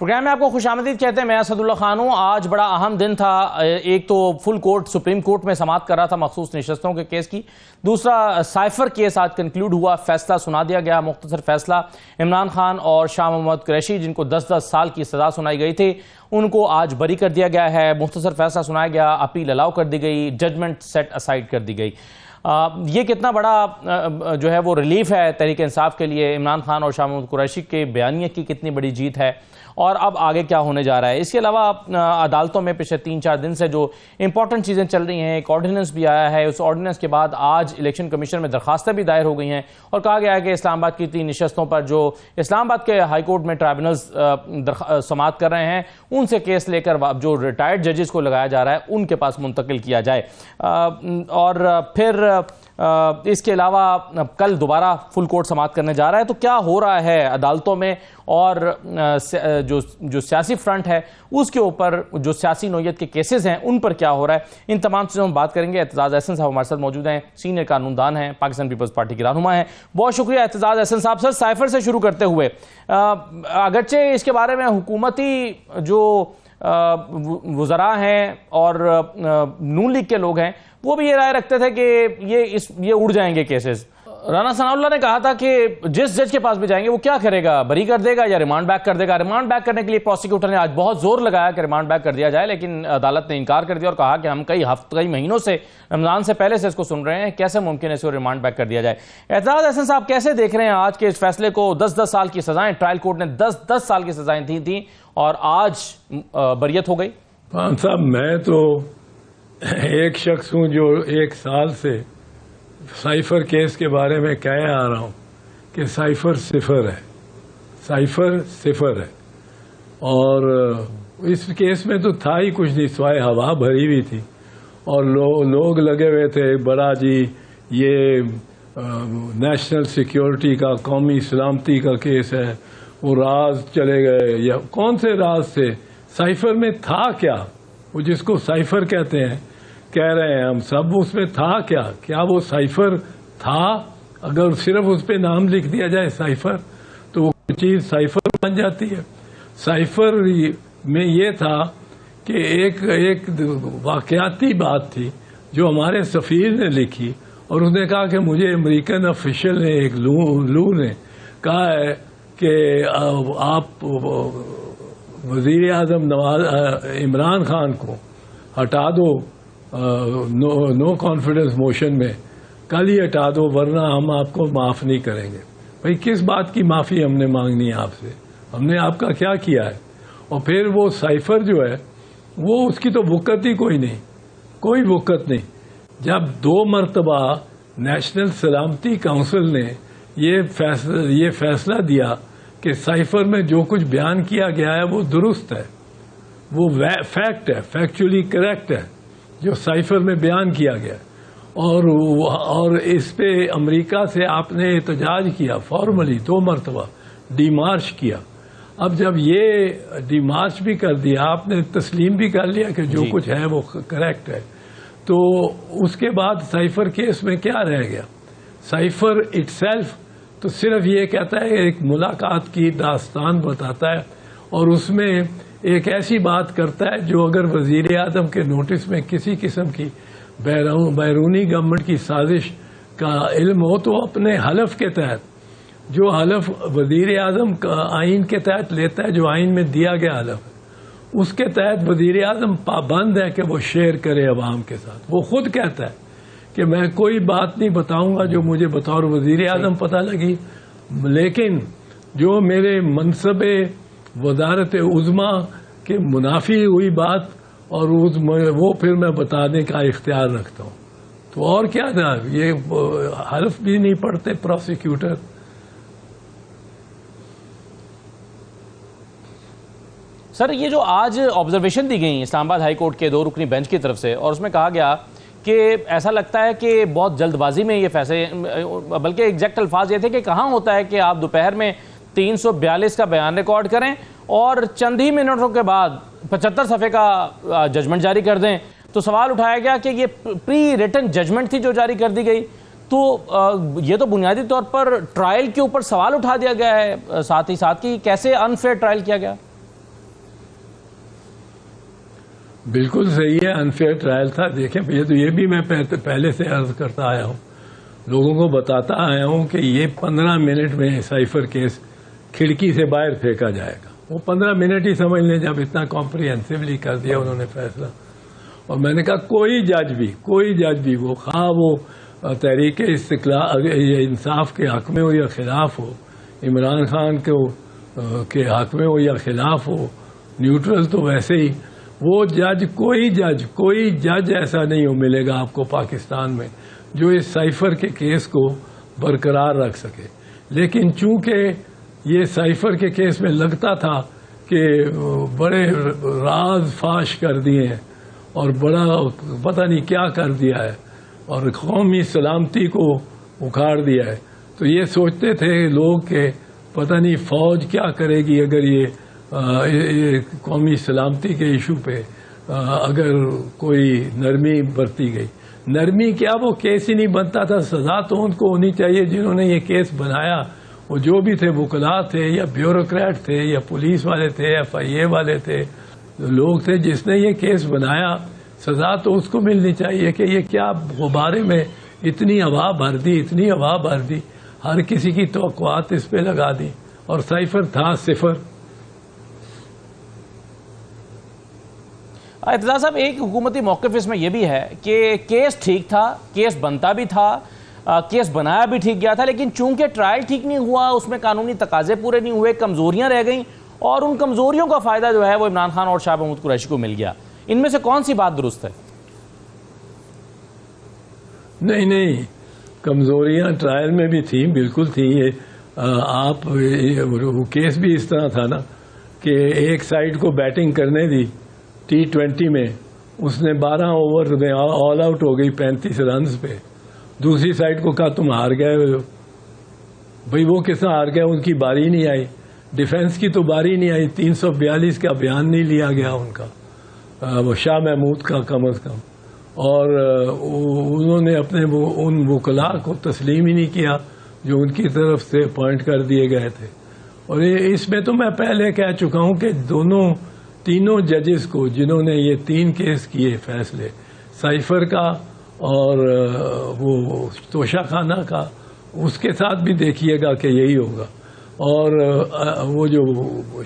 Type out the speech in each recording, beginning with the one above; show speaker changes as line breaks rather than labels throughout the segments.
Programme میں آپ کو خوش آمدید کہتے ہیں. میں اسد اللہ خان ہوں. آج بڑا اہم دن تھا. ایک تو فل کورٹ سپریم کورٹ میں سماعت کر رہا تھا مخصوص نشستوں کے کیس کی. دوسرا سائفر کیس آج کنکلوڈ ہوا, فیصلہ سنا دیا گیا. مختصر فیصلہ عمران خان اور شاہ محمد قریشی جن کو 10 سال کی سزا سنائی گئی تھی ان کو آج بری کر دیا گیا ہے. مختصر فیصلہ سنایا گیا, اپیل الاؤ کر دی گئی, ججمنٹ سیٹ اسائڈ کر دی گئی. یہ کتنا بڑا جو ہے وہ ریلیف ہے تحریک انصاف کے لیے. عمران خان اور شاہ محمد قریشی کے بیانیے کی کتنی بڑی جیت ہے اور اب آگے کیا ہونے جا رہا ہے. اس کے علاوہ عدالتوں میں پچھلے 3-4 دن سے جو امپورٹنٹ چیزیں چل رہی ہیں, ایک آرڈیننس بھی آیا ہے. اس آرڈیننس کے بعد آج الیکشن کمیشن میں درخواستیں بھی دائر ہو گئی ہیں اور کہا گیا ہے کہ اسلام آباد کی 3 نشستوں پر جو اسلام آباد کے ہائی کورٹ میں ٹرائبونلز سماعت کر رہے ہیں ان سے کیس لے کر جو ریٹائرڈ ججز کو لگایا جا رہا ہے ان کے پاس منتقل کیا جائے. اور پھر اس کے علاوہ کل دوبارہ فل کورٹ سماعت کرنے جا رہا ہے. تو کیا ہو رہا ہے عدالتوں میں اور جو سیاسی فرنٹ ہے اس کے اوپر جو سیاسی نوعیت کے کیسز ہیں ان پر کیا ہو رہا ہے, ان تمام چیزوں میں بات کریں گے. اعتزاز احسن صاحب ہمارے ساتھ موجود ہیں, سینئر قانون دان ہیں, پاکستان پیپلز پارٹی کے رہنما ہیں. بہت شکریہ اعتزاز احسن صاحب. سر سائفر سے شروع کرتے ہوئے, اگرچہ اس کے بارے میں حکومتی جو وزراء ہیں اور نون لیگ کے لوگ ہیں وہ بھی یہ رائے رکھتے تھے کہ یہ اڑ جائیں گے کیسز. رانا ثناء اللہ نے کہا تھا کہ جس جج کے پاس بھی جائیں گے وہ کیا کرے گا, بری کر دے گا یا ریمانڈ بیک کر دے گا. ریمانڈ بیک کرنے کے لیے پروسیکیوٹر نے آج بہت زور لگایا کہ ریمانڈ بیک کر دیا جائے, لیکن عدالت نے انکار کر دیا اور کہا کہ ہم کئی مہینوں سے رمضان سے پہلے سے اس کو سن رہے ہیں, کیسے ممکن ہے اس کو ریمانڈ بیک کر دیا جائے. اعتزاز احسن صاحب کیسے دیکھ رہے ہیں آج کے اس فیصلے کو؟ 10 سال کی سزائیں, ٹرائل کورٹ نے 10 سال کی سزائیں دی تھیں اور آج بریت ہو گئی.
خان صاحب میں تو ایک شخص ہوں جو 1 سال سے سائفر کیس کے بارے میں کہہ آ رہا ہوں کہ سائفر صفر ہے, سائفر صفر ہے. اور اس کیس میں تو تھا ہی کچھ نہیں سوائے ہوا بھری ہوئی تھی اور لوگ لگے ہوئے تھے بڑا جی یہ نیشنل سیکیورٹی کا, قومی سلامتی کا کیس ہے, وہ راز چلے گئے. یا کون سے راز تھے سائفر میں؟ تھا کیا وہ جس کو سائفر کہتے ہیں, کہہ رہے ہیں ہم سب, اس میں تھا کیا وہ سائفر تھا؟ اگر صرف اس پہ نام لکھ دیا جائے سائفر تو وہ چیز سائفر بن جاتی ہے. سائفر میں یہ تھا کہ ایک واقعاتی بات تھی جو ہمارے سفیر نے لکھی اور اس نے کہا کہ مجھے امریکن افیشل نے ایک لو نے کہا ہے کہ آپ وزیر اعظم عمران خان کو ہٹا دو نو کانفیڈنس موشن میں, کل ہی ہٹا دو ورنہ ہم آپ کو معاف نہیں کریں گے. بھئی کس بات کی معافی ہم نے مانگنی ہے آپ سے؟ ہم نے آپ کا کیا کیا ہے؟ اور پھر وہ سائفر جو ہے وہ اس کی تو وقت ہی کوئی نہیں, کوئی وقت نہیں. جب 2 مرتبہ نیشنل سلامتی کونسل نے یہ فیصلہ دیا کہ سائفر میں جو کچھ بیان کیا گیا ہے وہ درست ہے, وہ فیکٹ ہے, فیکچولی کریکٹ ہے جو سائفر میں بیان کیا گیا, اور اس پہ امریکہ سے آپ نے احتجاج کیا فارملی 2 مرتبہ, ڈی مارچ کیا. اب جب یہ ڈی مارچ بھی کر دیا, آپ نے تسلیم بھی کر لیا کہ جو کچھ ہے وہ کریکٹ ہے, تو اس کے بعد سائفر کیس میں کیا رہ گیا؟ سائفر اٹ سیلف تو صرف یہ کہتا ہے ایک ملاقات کی داستان بتاتا ہے اور اس میں ایک ایسی بات کرتا ہے جو اگر وزیر اعظم کے نوٹس میں کسی قسم کی بیرونی گورنمنٹ کی سازش کا علم ہو تو اپنے حلف کے تحت, جو حلف وزیر اعظم آئین کے تحت لیتا ہے, جو آئین میں دیا گیا حلف, اس کے تحت وزیر اعظم پابند ہے کہ وہ شیئر کرے عوام کے ساتھ. وہ خود کہتا ہے کہ میں کوئی بات نہیں بتاؤں گا جو مجھے بطور وزیر اعظم پتہ لگی, لیکن جو میرے منصب وزارت عظمیٰ کے منافی ہوئی بات اور وہ پھر میں بتانے کا اختیار رکھتا ہوں. تو اور کیا تھا, یہ حلف بھی نہیں پڑھتے پروسیکیوٹر.
سر یہ جو آج آبزرویشن دی گئی اسلام آباد ہائی کورٹ کے 2 رکنی بینچ کی طرف سے, اور اس میں کہا گیا کہ ایسا لگتا ہے کہ بہت جلد بازی میں یہ فیصلے, بلکہ ایگزیکٹ الفاظ یہ تھے کہ کہاں ہوتا ہے کہ آپ دوپہر میں 342 کا بیان ریکارڈ کریں اور چند ہی منٹوں کے بعد 75 صفحے کا ججمنٹ جاری کر دیں. تو سوال اٹھایا گیا کہ یہ پری ریٹن ججمنٹ تھی جو جاری کر دی گئی, تو یہ تو بنیادی طور پر ٹرائل کے اوپر سوال اٹھا دیا گیا ہے ساتھ ہی ساتھ کہ کیسے انفیئر ٹرائل کیا گیا.
بالکل صحیح ہے، انفیئر ٹرائل تھا. دیکھیں یہ بھی میں پہلے سے عرض کرتا آیا ہوں، لوگوں کو بتاتا آیا ہوں کہ یہ 15 منٹ میں سائفر کیس کھڑکی سے باہر پھینکا جائے گا. وہ 15 منٹ ہی سمجھ لیں جب اتنا کمپریہنسولی کر دیا انہوں نے فیصلہ. اور میں نے کہا کوئی جج بھی وہ خواہ وہ تحریک استقلال انصاف کے حق میں ہو یا خلاف ہو، عمران خان کے حق میں ہو یا خلاف ہو، نیوٹرل تو ویسے ہی، وہ کوئی جج ایسا نہیں ہو ملے گا آپ کو پاکستان میں جو اس سائفر کے کیس کو برقرار رکھ سکے. لیکن چونکہ یہ سائفر کے کیس میں لگتا تھا کہ بڑے راز فاش کر دیے ہیں اور بڑا پتہ نہیں کیا کر دیا ہے اور قومی سلامتی کو اکھاڑ دیا ہے، تو یہ سوچتے تھے لوگ کہ پتہ نہیں فوج کیا کرے گی اگر یہ قومی سلامتی کے ایشو پہ اگر کوئی نرمی برتی گئی. نرمی کیا، وہ کیس ہی نہیں بنتا تھا. سزا تو ان کو ہونی چاہیے جنہوں نے یہ کیس بنایا، وہ جو بھی تھے، وکلاء تھے یا بیوروکریٹ تھے یا پولیس والے تھے، FIA والے تھے، لوگ تھے جس نے یہ کیس بنایا. سزا تو اس کو ملنی چاہیے کہ یہ کیا غبارے میں اتنی ہوا بھر دی، ہر کسی کی توقعات اس پہ لگا دی، اور سائفر تھا صفر.
ارتضیٰ صاحب، ایک حکومتی موقف اس میں یہ بھی ہے کہ کیس ٹھیک تھا، کیس بنتا بھی تھا، کیس بنایا بھی ٹھیک گیا تھا، لیکن چونکہ ٹرائل ٹھیک نہیں ہوا، اس میں قانونی تقاضے پورے نہیں ہوئے، کمزوریاں رہ گئیں، اور ان کمزوریوں کا فائدہ جو ہے وہ عمران خان اور شاہ محمود قریشی کو مل گیا. ان میں سے کون سی بات درست ہے؟
نہیں، کمزوریاں ٹرائل میں بھی تھیں، بالکل تھیں. آپ وہ کیس بھی اس طرح تھا نا کہ ایک سائڈ کو بیٹنگ کرنے دی T20 میں، اس نے 12 اوور میں آل آؤٹ ہو گئی 35 رنز پہ. دوسری سائڈ کو کہا تم ہار گئے بھئی. وہ کس طرح ہار گئے؟ ان کی باری نہیں آئی، ڈیفنس کی تو باری نہیں آئی. 342 کا بیان نہیں لیا گیا ان کا، وہ شاہ محمود کا کم از کم، اور انہوں نے اپنے ان وکلاء کو تسلیم ہی نہیں کیا جو ان کی طرف سے اپوائنٹ کر دیے گئے تھے. اور اس میں تو میں پہلے کہہ چکا ہوں کہ تینوں ججز کو جنہوں نے یہ 3 کیس کیے فیصلے، سائفر کا اور وہ توشہ خانہ کا، اس کے ساتھ بھی دیکھیے گا کہ یہی ہوگا. اور وہ جو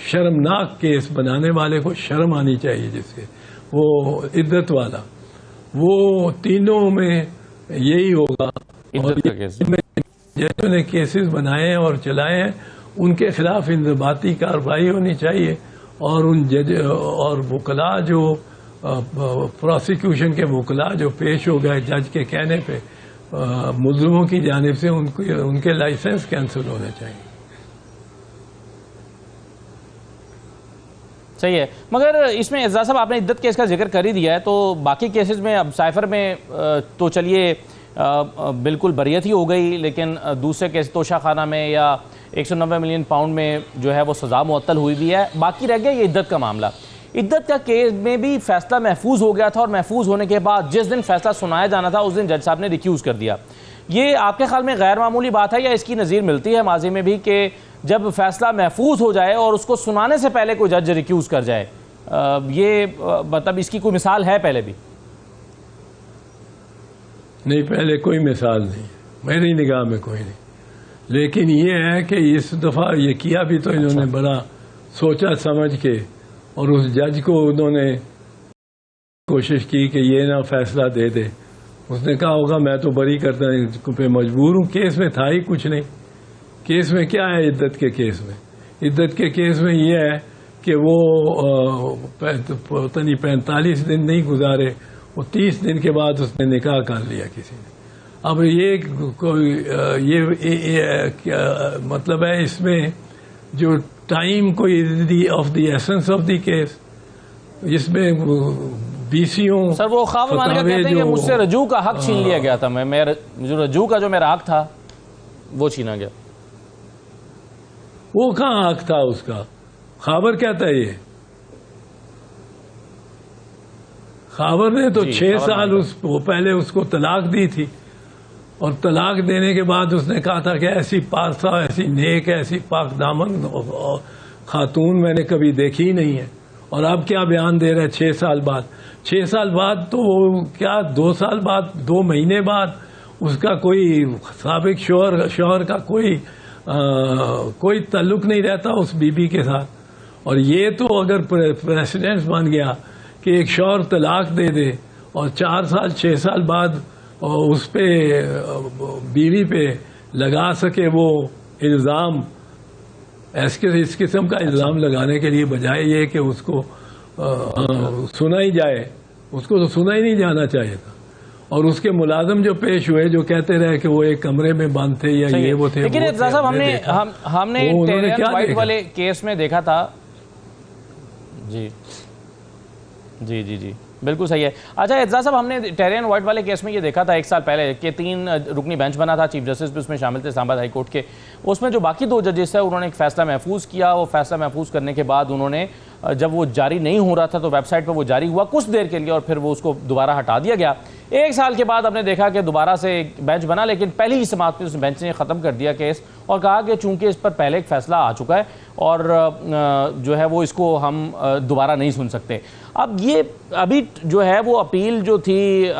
شرمناک کیس بنانے والے کو شرم آنی چاہیے، جس سے وہ عدت والا، وہ تینوں میں یہی ہوگا. جنہوں نے کیسز بنائے اور چلائے ہیں ان کے خلاف انضباطی کارروائی ہونی چاہیے، اور ان جج اور وکلاء جو پروسیکیوشن کے وکلاء جو پیش ہو گئے جج کے کہنے پہ ملزموں کی جانب سے ان کے لائسنس کینسل ہونے چاہیے.
صحیح ہے، مگر اس میں اعزاز صاحب آپ نے عدت کیس کا ذکر کر ہی دیا ہے، تو باقی کیسز میں اب سائفر میں تو چلیے بالکل بریت ہی ہو گئی، لیکن دوسرے کیس توشہ خانہ میں یا 190 ملین پاؤنڈ میں جو ہے وہ سزا معطل ہوئی بھی ہے. باقی رہ گیا یہ عدت کا معاملہ. عدت کا کیس میں بھی فیصلہ محفوظ ہو گیا تھا، اور محفوظ ہونے کے بعد جس دن فیصلہ سنایا جانا تھا اس دن جج صاحب نے ریکیوز کر دیا. یہ آپ کے خیال میں غیر معمولی بات ہے، یا اس کی نظیر ملتی ہے ماضی میں بھی کہ جب فیصلہ محفوظ ہو جائے اور اس کو سنانے سے پہلے کوئی جج ریکیوز کر جائے؟ یہ مطلب اس کی کوئی مثال ہے پہلے بھی؟
نہیں، پہلے کوئی مثال نہیں، میری نگاہ میں کوئی نہیں. لیکن یہ ہے کہ اس دفعہ یہ کیا بھی تو انہوں نے بڑا سوچا سمجھ کے، اور اس جج کو انہوں نے کوشش کی کہ یہ نہ فیصلہ دے دے. اس نے کہا ہوگا میں تو بری کرتا پہ مجبور ہوں. کیس میں تھا ہی کچھ نہیں. کیس میں کیا ہے عدت کے کیس میں؟ عدت کے کیس میں یہ ہے کہ وہ پتہ نہیں 45 دن نہیں گزارے، وہ 30 دن کے بعد اس نے نکاح کر لیا کسی نے. اب یہ مطلب ہے اس میں جو ٹائم کوئی of the essence of the case, اس میں بیسیوں
سر وہ خواب مان کا کہتے ہیں کہ مجھ سے رجوع کا حق چھین لیا گیا تھا. جو رجوع کا جو میرا حق تھا وہ چھینا گیا.
وہ کہاں حق تھا اس کا؟ خابر کہتا ہے یہ. خابر نے تو 6 سال پہلے اس کو طلاق دی تھی، اور طلاق دینے کے بعد اس نے کہا تھا کہ ایسی پارسا، ایسی نیک، ایسی پاک دامن خاتون میں نے کبھی دیکھی ہی نہیں ہے. اور اب کیا بیان دے رہے ہیں 6 سال بعد. 6 سال بعد تو کیا 2 سال بعد 2 مہینے بعد اس کا کوئی سابق شوہر کا کوئی تعلق نہیں رہتا اس بی بی کے ساتھ. اور یہ تو اگر پریسیڈنٹ بن گیا کہ ایک شوہر طلاق دے دے اور 4 سال 6 سال بعد اس پہ بیوی پہ لگا سکے وہ الزام، اس قسم کا الزام لگانے کے لیے بجائے یہ کہ اس کو سنا ہی جائے، اس کو تو سنا ہی نہیں جانا چاہیے تھا. اور اس کے ملازم جو پیش ہوئے جو کہتے رہے کہ وہ ایک کمرے میں بند تھے یا یہ وہ تھے.
لیکن اعتزاز صاحب ہم نے ٹیرین وائٹ والے کیس میں دیکھا تھا. جی جی جی جی بالکل صحیح ہے. اچھا اعتزاز صاحب، ہم نے ٹیرین وائٹ والے کیس میں یہ دیکھا تھا 1 سال پہلے کہ 3 رکنی بینچ بنا تھا، چیف جسٹس بھی اس میں شامل تھے اسلام آباد ہائی کورٹ کے. اس میں جو باقی 2 ججز تھے انہوں نے ایک فیصلہ محفوظ کیا. وہ فیصلہ محفوظ کرنے کے بعد انہوں نے جب وہ جاری نہیں ہو رہا تھا تو ویب سائٹ پہ وہ جاری ہوا کچھ دیر کے لیے اور پھر وہ اس کو دوبارہ ہٹا دیا گیا. 1 سال کے بعد ہم نے دیکھا کہ دوبارہ سے ایک بینچ بنا، لیکن پہلی ہی سماعت پہ اس بینچ نے ختم کر دیا کیس اور کہا کہ چونکہ اس پر پہلے ایک فیصلہ آ چکا ہے اور جو ہے وہ اس کو ہم دوبارہ نہیں سن سکتے. اب یہ ابھی جو ہے وہ اپیل جو تھی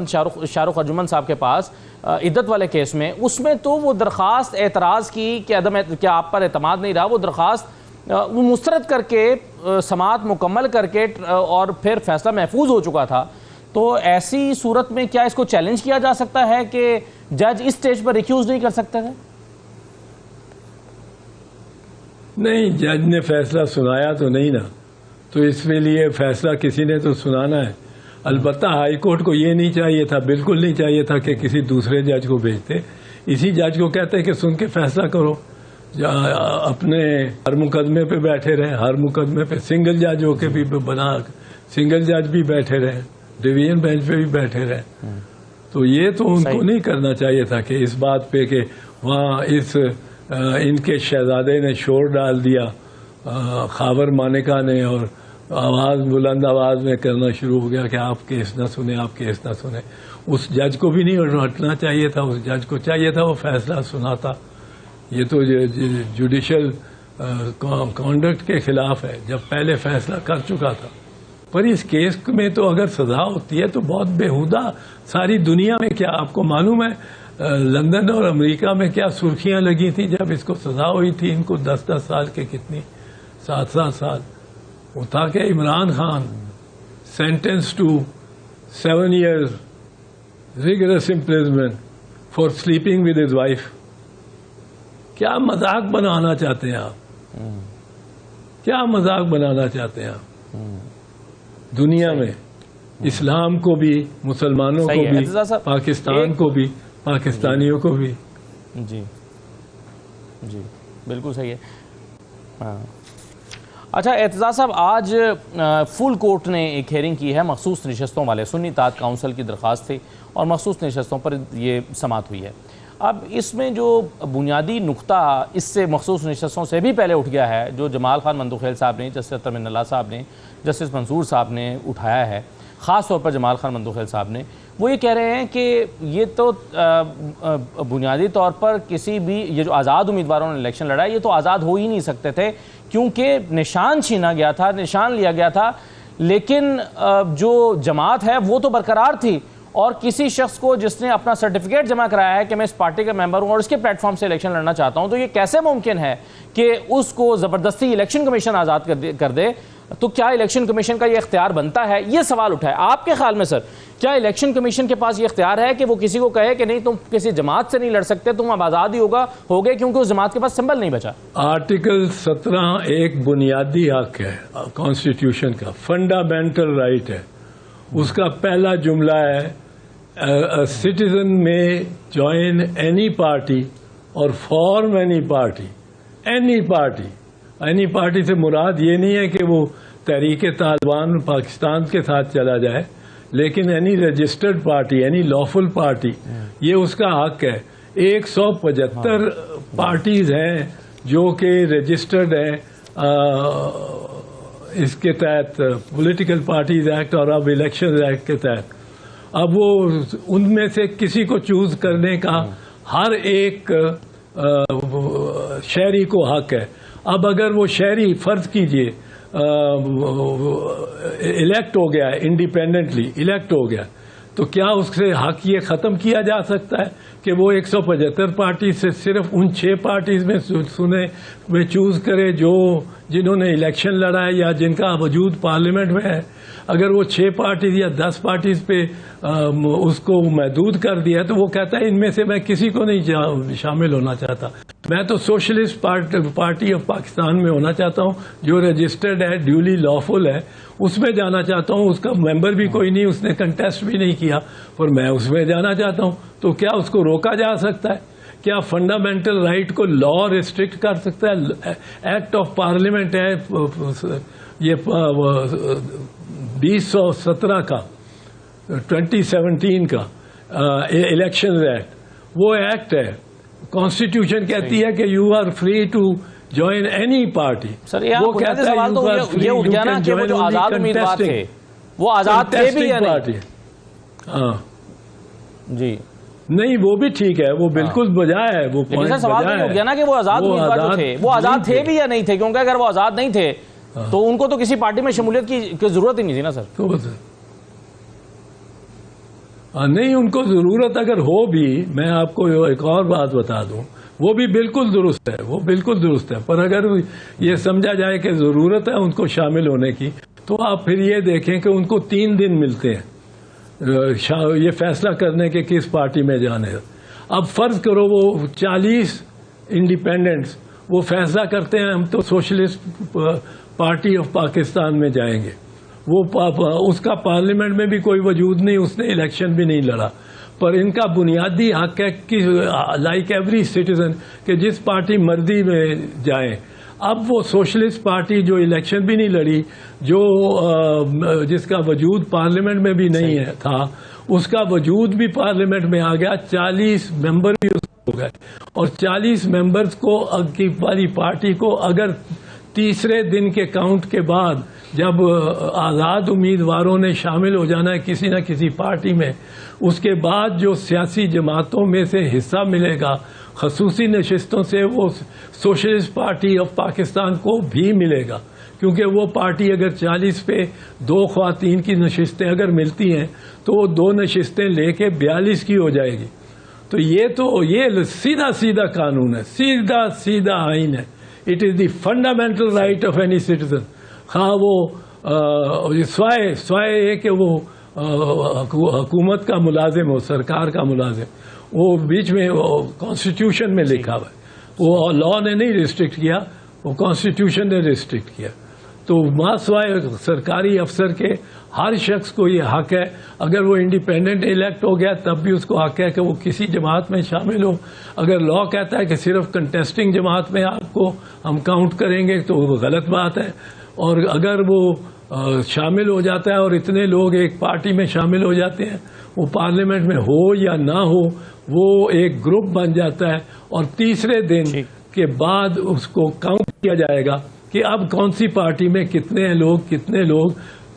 شاہ رخ ارجمن صاحب کے پاس عدت والے کیس میں، اس میں تو وہ درخواست اعتراض کی کہ آپ پر اعتماد نہیں رہا، وہ درخواست وہ مسترد کر کے سماعت مکمل کر کے اور پھر فیصلہ محفوظ ہو چکا تھا. تو ایسی صورت میں کیا اس کو چیلنج کیا جا سکتا ہے کہ جج اس سٹیج پر ریکیوز نہیں کر سکتے تھے؟
نہیں، جج نے فیصلہ سنایا تو نہیں نا، تو اس کے لیے فیصلہ کسی نے تو سنانا ہے. البتہ ہائی کورٹ کو یہ نہیں چاہیے تھا، بالکل نہیں چاہیے تھا کہ کسی دوسرے جج کو بھیجتے. اسی جج کو کہتے کہ سن کے فیصلہ کرو. اپنے ہر مقدمے پہ بیٹھے رہے، ہر مقدمے پہ سنگل جج ہو کے بھی بنا، سنگل جج بھی بیٹھے رہے، ڈویژن بینچ پہ بھی بیٹھے رہے. تو یہ تو ان کو نہیں کرنا چاہیے تھا کہ اس بات پہ کہ وہاں ان کے شہزادے نے شور ڈال دیا، خاور مانیکا نے، اور بلند آواز میں کرنا شروع ہو گیا کہ آپ کیس نہ سنیں، آپ کیس نہ سنیں. اس جج کو بھی نہیں ہٹنا چاہیے تھا، اس جج کو چاہیے تھا وہ فیصلہ سناتا. یہ تو جوڈیشل کانڈکٹ کے خلاف ہے جب پہلے فیصلہ کر چکا تھا. پر اس کیس میں تو اگر سزا ہوتی ہے تو بہت بےہودہ، ساری دنیا میں کیا آپ کو معلوم ہے لندن اور امریکہ میں کیا سرخیاں لگی تھی جب اس کو سزا ہوئی تھی. ان کو 10 سال کے کتنی 7 سال وہ تھا کہ Imran Khan sentence to 7 years rigorous imprisonment for sleeping with his wife. کیا مذاق بنانا چاہتے ہیں آپ؟ کیا مذاق بنانا چاہتے ہیں آپ دنیا میں؟ اسلام کو بھی، مسلمانوں کو بھی، پاکستان کو بھی، پاکستانیوں کو بھی.
جی جی بالکل صحیح ہے. اچھا اعتزاز صاحب، آج فل کورٹ نے ایک ہیئرنگ کی ہے مخصوص نشستوں والے. سنی اطاعت کونسل کی درخواست تھی اور مخصوص نشستوں پر یہ سماعت ہوئی ہے. اب اس میں جو بنیادی نقطہ اس سے مخصوص نشستوں سے بھی پہلے اٹھ گیا ہے، جو جمال خان مندوخیل صاحب نے، جسٹس اطہر من اللہ صاحب نے، جسٹس منصور صاحب نے اٹھایا ہے، خاص طور پر جمال خان مندوخیل صاحب نے، وہ یہ کہہ رہے ہیں کہ یہ تو بنیادی طور پر کسی بھی یہ جو آزاد امیدواروں نے الیکشن لڑا یہ تو آزاد ہو ہی نہیں سکتے تھے کیونکہ نشان چھینا گیا تھا، نشان لیا گیا تھا. لیکن جو جماعت ہے وہ تو برقرار تھی اور کسی شخص کو جس نے اپنا سرٹیفکیٹ جمع کرایا ہے کہ میں اس پارٹی کا ممبر ہوں اور اس کے پلیٹ فارم سے الیکشن لڑنا چاہتا ہوں، تو یہ کیسے ممکن ہے کہ اس کو زبردستی الیکشن کمیشن آزاد کر دے؟ تو کیا الیکشن کمیشن کا یہ اختیار بنتا ہے؟ یہ سوال اٹھا ہے. آپ کے خیال میں سر کیا الیکشن کمیشن کے پاس یہ اختیار ہے کہ وہ کسی کو کہے کہ نہیں تم کسی جماعت سے نہیں لڑ سکتے، تم اب آزاد ہی ہو گئے کیونکہ اس جماعت کے پاس سمبل نہیں بچا؟
آرٹیکل 17 ایک بنیادی حق ہے کانسٹیٹیوشن کا، فنڈامنٹل رائٹ ہے. اس کا پہلا جملہ ہے a citizen may join any party or form any party. any party سے مراد یہ نہیں ہے کہ وہ تحریک طالبان پاکستان کے ساتھ چلا جائے، لیکن any registered party, any lawful party، یہ اس کا حق ہے. 175 پارٹیز ہیں جو کہ رجسٹرڈ ہیں اس کے تحت، پولیٹیکل پارٹیز ایکٹ اور اب الیکشن ایکٹ کے تحت. اب وہ ان میں سے کسی کو چوز کرنے کا ہر ایک شہری کو حق ہے. اب اگر وہ شہری فرض کیجئے الیکٹ ہو گیا ہے، انڈیپینڈنٹلی الیکٹ ہو گیا، تو کیا اس سے حق یہ ختم کیا جا سکتا ہے کہ وہ 175 پارٹی سے صرف ان 6 پارٹیز میں چوز کرے جنہوں نے الیکشن لڑا ہے یا جن کا وجود پارلیمنٹ میں ہے؟ اگر وہ 6 پارٹیز یا 10 پارٹیز پہ اس کو محدود کر دیا تو وہ کہتا ہے ان میں سے میں کسی کو نہیں شامل ہونا چاہتا، میں تو سوشلسٹ پارٹی آف پاکستان میں ہونا چاہتا ہوں جو رجسٹرڈ ہے، ڈیولی لافل ہے، اس میں جانا چاہتا ہوں، اس کا ممبر بھی کوئی نہیں، اس نے کنٹیسٹ بھی نہیں کیا اور میں اس میں جانا چاہتا ہوں، تو کیا اس کو روکا جا سکتا ہے؟ کیا فنڈامنٹل رائٹ کو لا ریسٹرکٹ کر سکتا ہے؟ ایکٹ آف پارلیمنٹ ہے یہ 2017 کا 2017 کا الیکشن ایکٹ، وہ ایکٹ ہے، کانسٹیٹیوشن کہتی ہے کہ you are free to join any party.
Sir وہ کہتا ہے یہ اٹھ گیا نا کہ وہ جو آزاد امیدوار تھے وہ آزاد تھے بھی یا نہیں؟
ہاں
جی
نہیں، وہ بھی ٹھیک ہے، وہ بالکل بجائے ہے، وہ
لیکن سوال تو ہو گیا نا کہ وہ آزاد امیدوار جو تھے وہ آزاد تھے بھی یا نہیں تھے، کیونکہ اگر وہ آزاد نہیں تھے تو ان کو تو کسی پارٹی میں شمولیت کی ضرورت ہی نہیں تھی نا سر.
نہیں، ان کو ضرورت اگر ہو بھی، میں آپ کو ایک اور بات بتا دوں، وہ بھی بالکل درست ہے، وہ بالکل درست ہے، پر اگر یہ سمجھا جائے کہ ضرورت ہے ان کو شامل ہونے کی تو آپ پھر یہ دیکھیں کہ ان کو 3 دن ملتے ہیں یہ فیصلہ کرنے کے کس پارٹی میں جانے. اب فرض کرو وہ 40 انڈیپینڈنٹس وہ فیصلہ کرتے ہیں ہم تو سوشلسٹ پارٹی آف پاکستان میں جائیں گے، وہ اس کا پارلیمنٹ میں بھی کوئی وجود نہیں، اس نے الیکشن بھی نہیں لڑا، پر ان کا بنیادی حق ہے کہ لائک ایوری سٹیزن کہ جس پارٹی مرضی میں جائیں. اب وہ سوشلسٹ پارٹی جو الیکشن بھی نہیں لڑی، جس کا وجود پارلیمنٹ میں بھی نہیں تھا، اس کا وجود بھی پارلیمنٹ میں آ گیا، 40 ممبر بھی اس ہو گئے، اور 40 ممبرز کو والی پارٹی کو اگر تیسرے دن کے کاؤنٹ کے بعد جب آزاد امیدواروں نے شامل ہو جانا ہے کسی نہ کسی پارٹی میں، اس کے بعد جو سیاسی جماعتوں میں سے حصہ ملے گا خصوصی نشستوں سے، وہ سوشلسٹ پارٹی آف پاکستان کو بھی ملے گا، کیونکہ وہ پارٹی اگر 40 پہ 2 خواتین کی نشستیں اگر ملتی ہیں تو وہ 2 نشستیں لے کے 42 کی ہو جائے گی. تو یہ سیدھا قانون ہے، سیدھا آئین ہے. It is the fundamental right of any citizen, خواہ وہ سوائے یہ کہ وہ حکومت کا ملازم ہو، سرکار کا ملازم، وہ بیچ میں کانسٹیٹیوشن میں لکھا ہوا ہے، وہ لا نے نہیں ریسٹرکٹ کیا، وہ کانسٹیٹیوشن نے ریسٹرکٹ کیا. تو سوائے سرکاری افسر کے ہر شخص کو یہ حق ہے، اگر وہ انڈیپینڈنٹ الیکٹ ہو گیا تب بھی اس کو حق ہے کہ وہ کسی جماعت میں شامل ہو. اگر لا کہتا ہے کہ صرف کنٹیسٹنگ جماعت میں آپ کو ہم کاؤنٹ کریں گے تو وہ غلط بات ہے، اور اگر وہ شامل ہو جاتا ہے اور اتنے لوگ ایک پارٹی میں شامل ہو جاتے ہیں، وہ پارلیمنٹ میں ہو یا نہ ہو وہ ایک گروپ بن جاتا ہے، اور تیسرے دن کے بعد اس کو کاؤنٹ کیا جائے گا کہ اب کون سی پارٹی میں کتنے لوگ.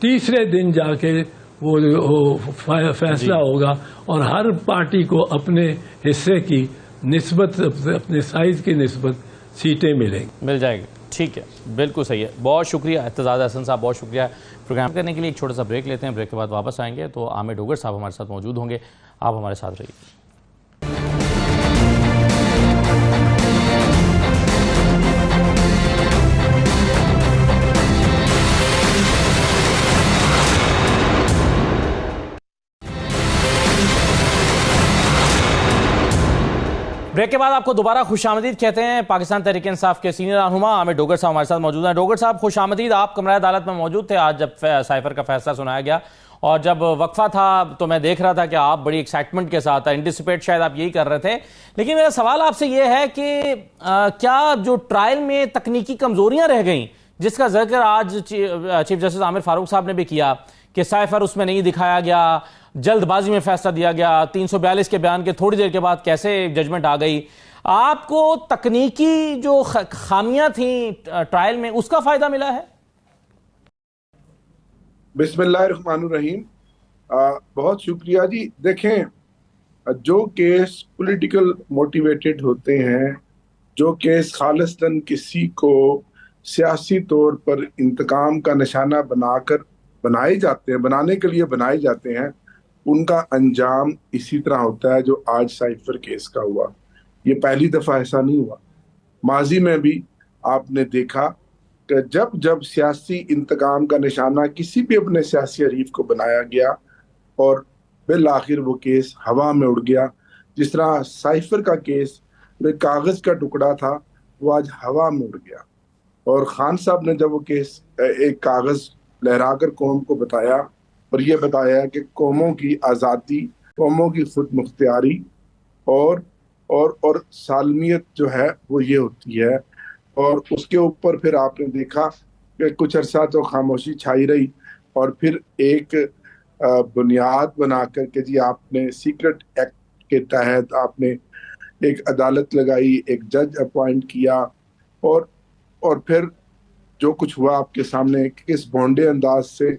تیسرے دن جا کے وہ فیصلہ ہوگا، اور ہر پارٹی کو اپنے حصے کی نسبت، اپنے سائز کی نسبت سیٹیں مل جائے گی.
ٹھیک ہے، بالکل صحیح ہے. بہت شکریہ اعتزاز احسن صاحب، بہت شکریہ پروگرام کرنے کے لیے. ایک چھوٹا سا بریک لیتے ہیں، بریک کے بعد واپس آئیں گے تو عامر ڈوگر صاحب ہمارے ساتھ موجود ہوں گے. آپ ہمارے ساتھ رہیے. بریک کے بعد آپ کو دوبارہ خوش آمدید کہتے ہیں. پاکستان تحریک انصاف کے سینئر رہنما عامر ڈوگر صاحب ہمارے ساتھ موجود ہیں. ڈوگر صاحب خوش آمدید. آپ کمرہ عدالت میں موجود تھے آج جب سائفر کا فیصلہ سنایا گیا، اور جب وقفہ تھا تو میں دیکھ رہا تھا کہ آپ بڑی ایکسائٹمنٹ کے ساتھ، اینٹیسپیٹ شاید آپ یہی کر رہے تھے. لیکن میرا سوال آپ سے یہ ہے کہ کیا جو ٹرائل میں تکنیکی کمزوریاں رہ گئیں، جس کا ذکر آج چیف جسٹس عامر فاروق صاحب نے بھی کیا کہ سائفر اس میں نہیں دکھایا گیا، جلد بازی میں فیصلہ دیا گیا، 342 کے بیان کے تھوڑی دیر کے بعد کیسے ججمنٹ آ گئی، آپ کو تکنیکی جو خامیاں تھیں ٹرائل میں اس کا فائدہ ملا ہے؟
بسم اللہ الرحمن الرحیم. بہت شکریہ جی. دیکھیں، جو کیس پولیٹیکل موٹیویٹڈ ہوتے ہیں، جو کیس خالصتاً کسی کو سیاسی طور پر انتقام کا نشانہ بنائے جاتے ہیں، بنانے کے لیے بنائے جاتے ہیں، ان کا انجام اسی طرح ہوتا ہے جو آج سائفر کیس کا ہوا۔ یہ پہلی دفعہ ایسا نہیں ہوا، ماضی میں بھی آپ نے دیکھا کہ جب سیاسی انتقام کا نشانہ کسی بھی اپنے سیاسی حریف کو بنایا گیا اور بالآخر وہ کیس ہوا میں اڑ گیا، جس طرح سائفر کا کیس جو کاغذ کا ٹکڑا تھا وہ آج ہوا میں اڑ گیا، اور خان صاحب نے جب وہ کیس ایک کاغذ لہرا کر قوم کو بتایا اور یہ بتایا کہ قوموں کی آزادی، قوموں کی خود مختاری اور سالمیت جو ہے وہ یہ ہوتی ہے، اور اس کے اوپر پھر آپ نے دیکھا کہ کچھ عرصہ تو خاموشی چھائی رہی، اور پھر ایک بنیاد بنا کر کہ جی آپ نے سیکرٹ ایکٹ کے تحت آپ نے ایک عدالت لگائی، ایک جج اپوائنٹ کیا، اور پھر جو کچھ ہوا آپ کے سامنے، کس بھونڈے انداز سے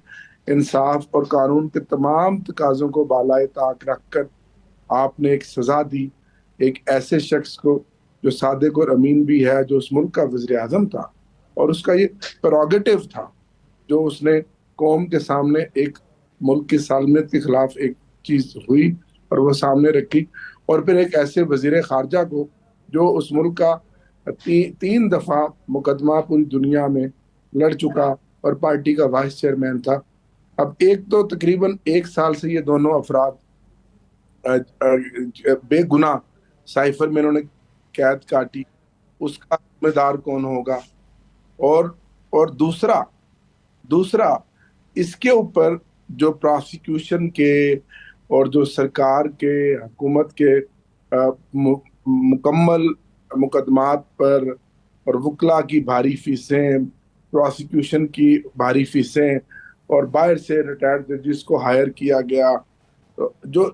انصاف اور قانون کے تمام تقاضوں کو بالائے طاق رکھ کر آپ نے ایک سزا دی ایک ایسے شخص کو جو صادق اور امین بھی ہے، جو اس ملک کا وزیر اعظم تھا، اور اس کا یہ پروگیٹو تھا جو اس نے قوم کے سامنے ایک ملک کی سالمیت کے خلاف ایک چیز ہوئی اور وہ سامنے رکھی، اور پھر ایک ایسے وزیر خارجہ کو جو اس ملک کا 3 دفعہ مقدمہ پوری دنیا میں لڑ چکا اور پارٹی کا وائس چیئرمین تھا۔ اب ایک تو تقریباً 1 سال سے یہ دونوں افراد بے گناہ سائفر میں انہوں نے قید کاٹی، اس کا ذمہ دار کون ہوگا؟ اور دوسرا اس کے اوپر جو پراسیکیوشن کے اور جو سرکار کے حکومت کے مکمل مقدمات پر اور وکلا کی بھاری فیسیں، پراسیکیوشن کی بھاری فیسیں، اور باہر سے ریٹائرڈ ججز کو ہائر کیا گیا، جو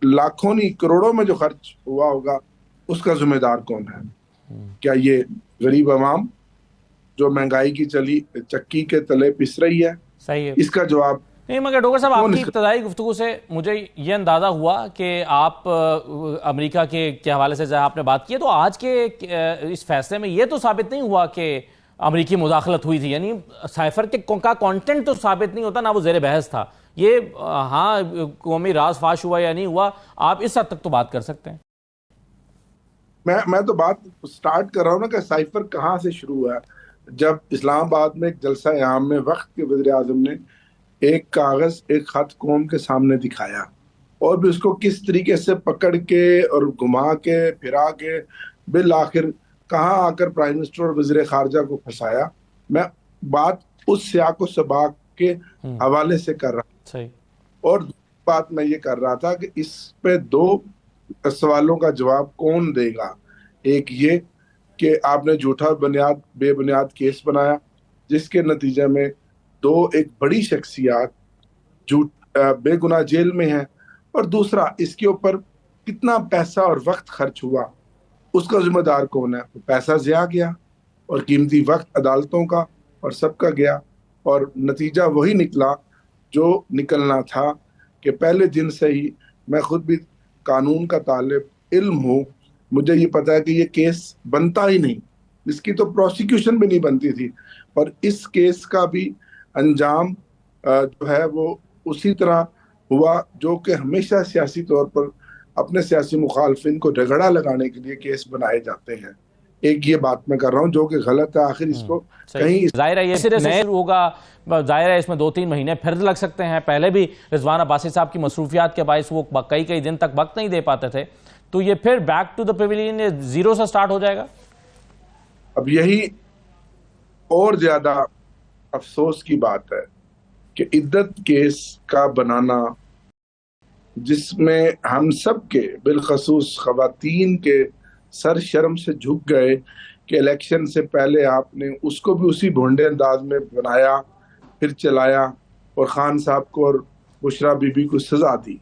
لاکھوں نہیں کروڑوں میں جو خرچ ہوا ہوگا، اس کا ذمہ دار کون ہے؟ کیا یہ غریب عوام جو مہنگائی کی چکی کے تلے پس رہی ہے؟
صحیح ہے،
اس کا جواب
نہیں۔ مگر ڈاکٹر صاحب، آپ کی ابتدائی گفتگو سے مجھے یہ اندازہ ہوا کہ آپ امریکہ کے حوالے سے جہاں آپ نے بات کی ہے، تو آج کے اس فیصلے میں یہ تو ثابت نہیں ہوا کہ امریکی مداخلت ہوئی تھی، یعنی سائفر کا کانٹینٹ تو ثابت نہیں ہوتا، نہ وہ زیر بحث تھا۔ یہ ہاں قومی راز فاش ہوا یا نہیں ہوا، آپ اس حد تک تو بات کر سکتے ہیں۔
میں تو بات سٹارٹ کر رہا ہوں نا کہ سائفر کہاں سے شروع ہوا ہے۔ جب اسلام آباد میں ایک جلسہ عام میں وقت کے وزیر اعظم نے ایک کاغذ، ایک خط قوم کے سامنے دکھایا، اور بھی اس کو کس طریقے سے پکڑ کے اور گھما کے پھرا کے بالآخر کہاں آ کر پرائم منسٹر اور وزیر خارجہ کو پھنسایا، میں بات اس سیاق و سباق کے حوالے سے کر رہا ہوں۔ اور بات میں یہ کر رہا تھا کہ اس پہ 2 سوالوں کا جواب کون دے گا۔ ایک یہ کہ آپ نے جھوٹا بے بنیاد کیس بنایا جس کے نتیجے میں 2 ایک بڑی شخصیات بے گناہ جیل میں ہیں، اور دوسرا اس کے اوپر کتنا پیسہ اور وقت خرچ ہوا، اس کا ذمہ دار کون ہے؟ پیسہ ضیاع گیا اور قیمتی وقت عدالتوں کا اور سب کا گیا، اور نتیجہ وہی نکلا جو نکلنا تھا کہ پہلے دن سے ہی میں خود بھی قانون کا طالب علم ہوں، مجھے یہ پتا ہے کہ یہ کیس بنتا ہی نہیں، اس کی تو پروسیکیوشن بھی نہیں بنتی تھی، اور اس کیس کا بھی انجام جو ہے وہ اسی طرح ہوا جو کہ ہمیشہ سیاسی طور پر اپنے سیاسی مخالفین کو جھگڑا لگانے کے لیے کیس بنائے جاتے ہیں۔ ایک یہ بات میں کر رہا ہوں جو کہ غلط ہے، آخر اس کو کہیں
ظاہر ہے یہ سرے سے شروع ہوگا، ظاہر ہے اس میں 2-3 مہینے پھر لگ سکتے ہیں۔ پہلے بھی رضوان عباسی صاحب کی مصروفیات کے باعث وہ کئی دن تک وقت نہیں دے پاتے تھے، تو یہ پھر بیک ٹو دا پیویلین 0 سے سٹارٹ ہو جائے گا۔
اب یہی اور زیادہ افسوس کی بات ہے کہ عدت کیس کا بنانا، جس میں ہم سب کے بالخصوص خواتین کے سر شرم سے جھک گئے کہ الیکشن سے پہلے آپ نے اس کو بھی اسی بھونڈے انداز میں بنایا، پھر چلایا، اور خان صاحب کو اور بشرا بی بی کو سزا دی۔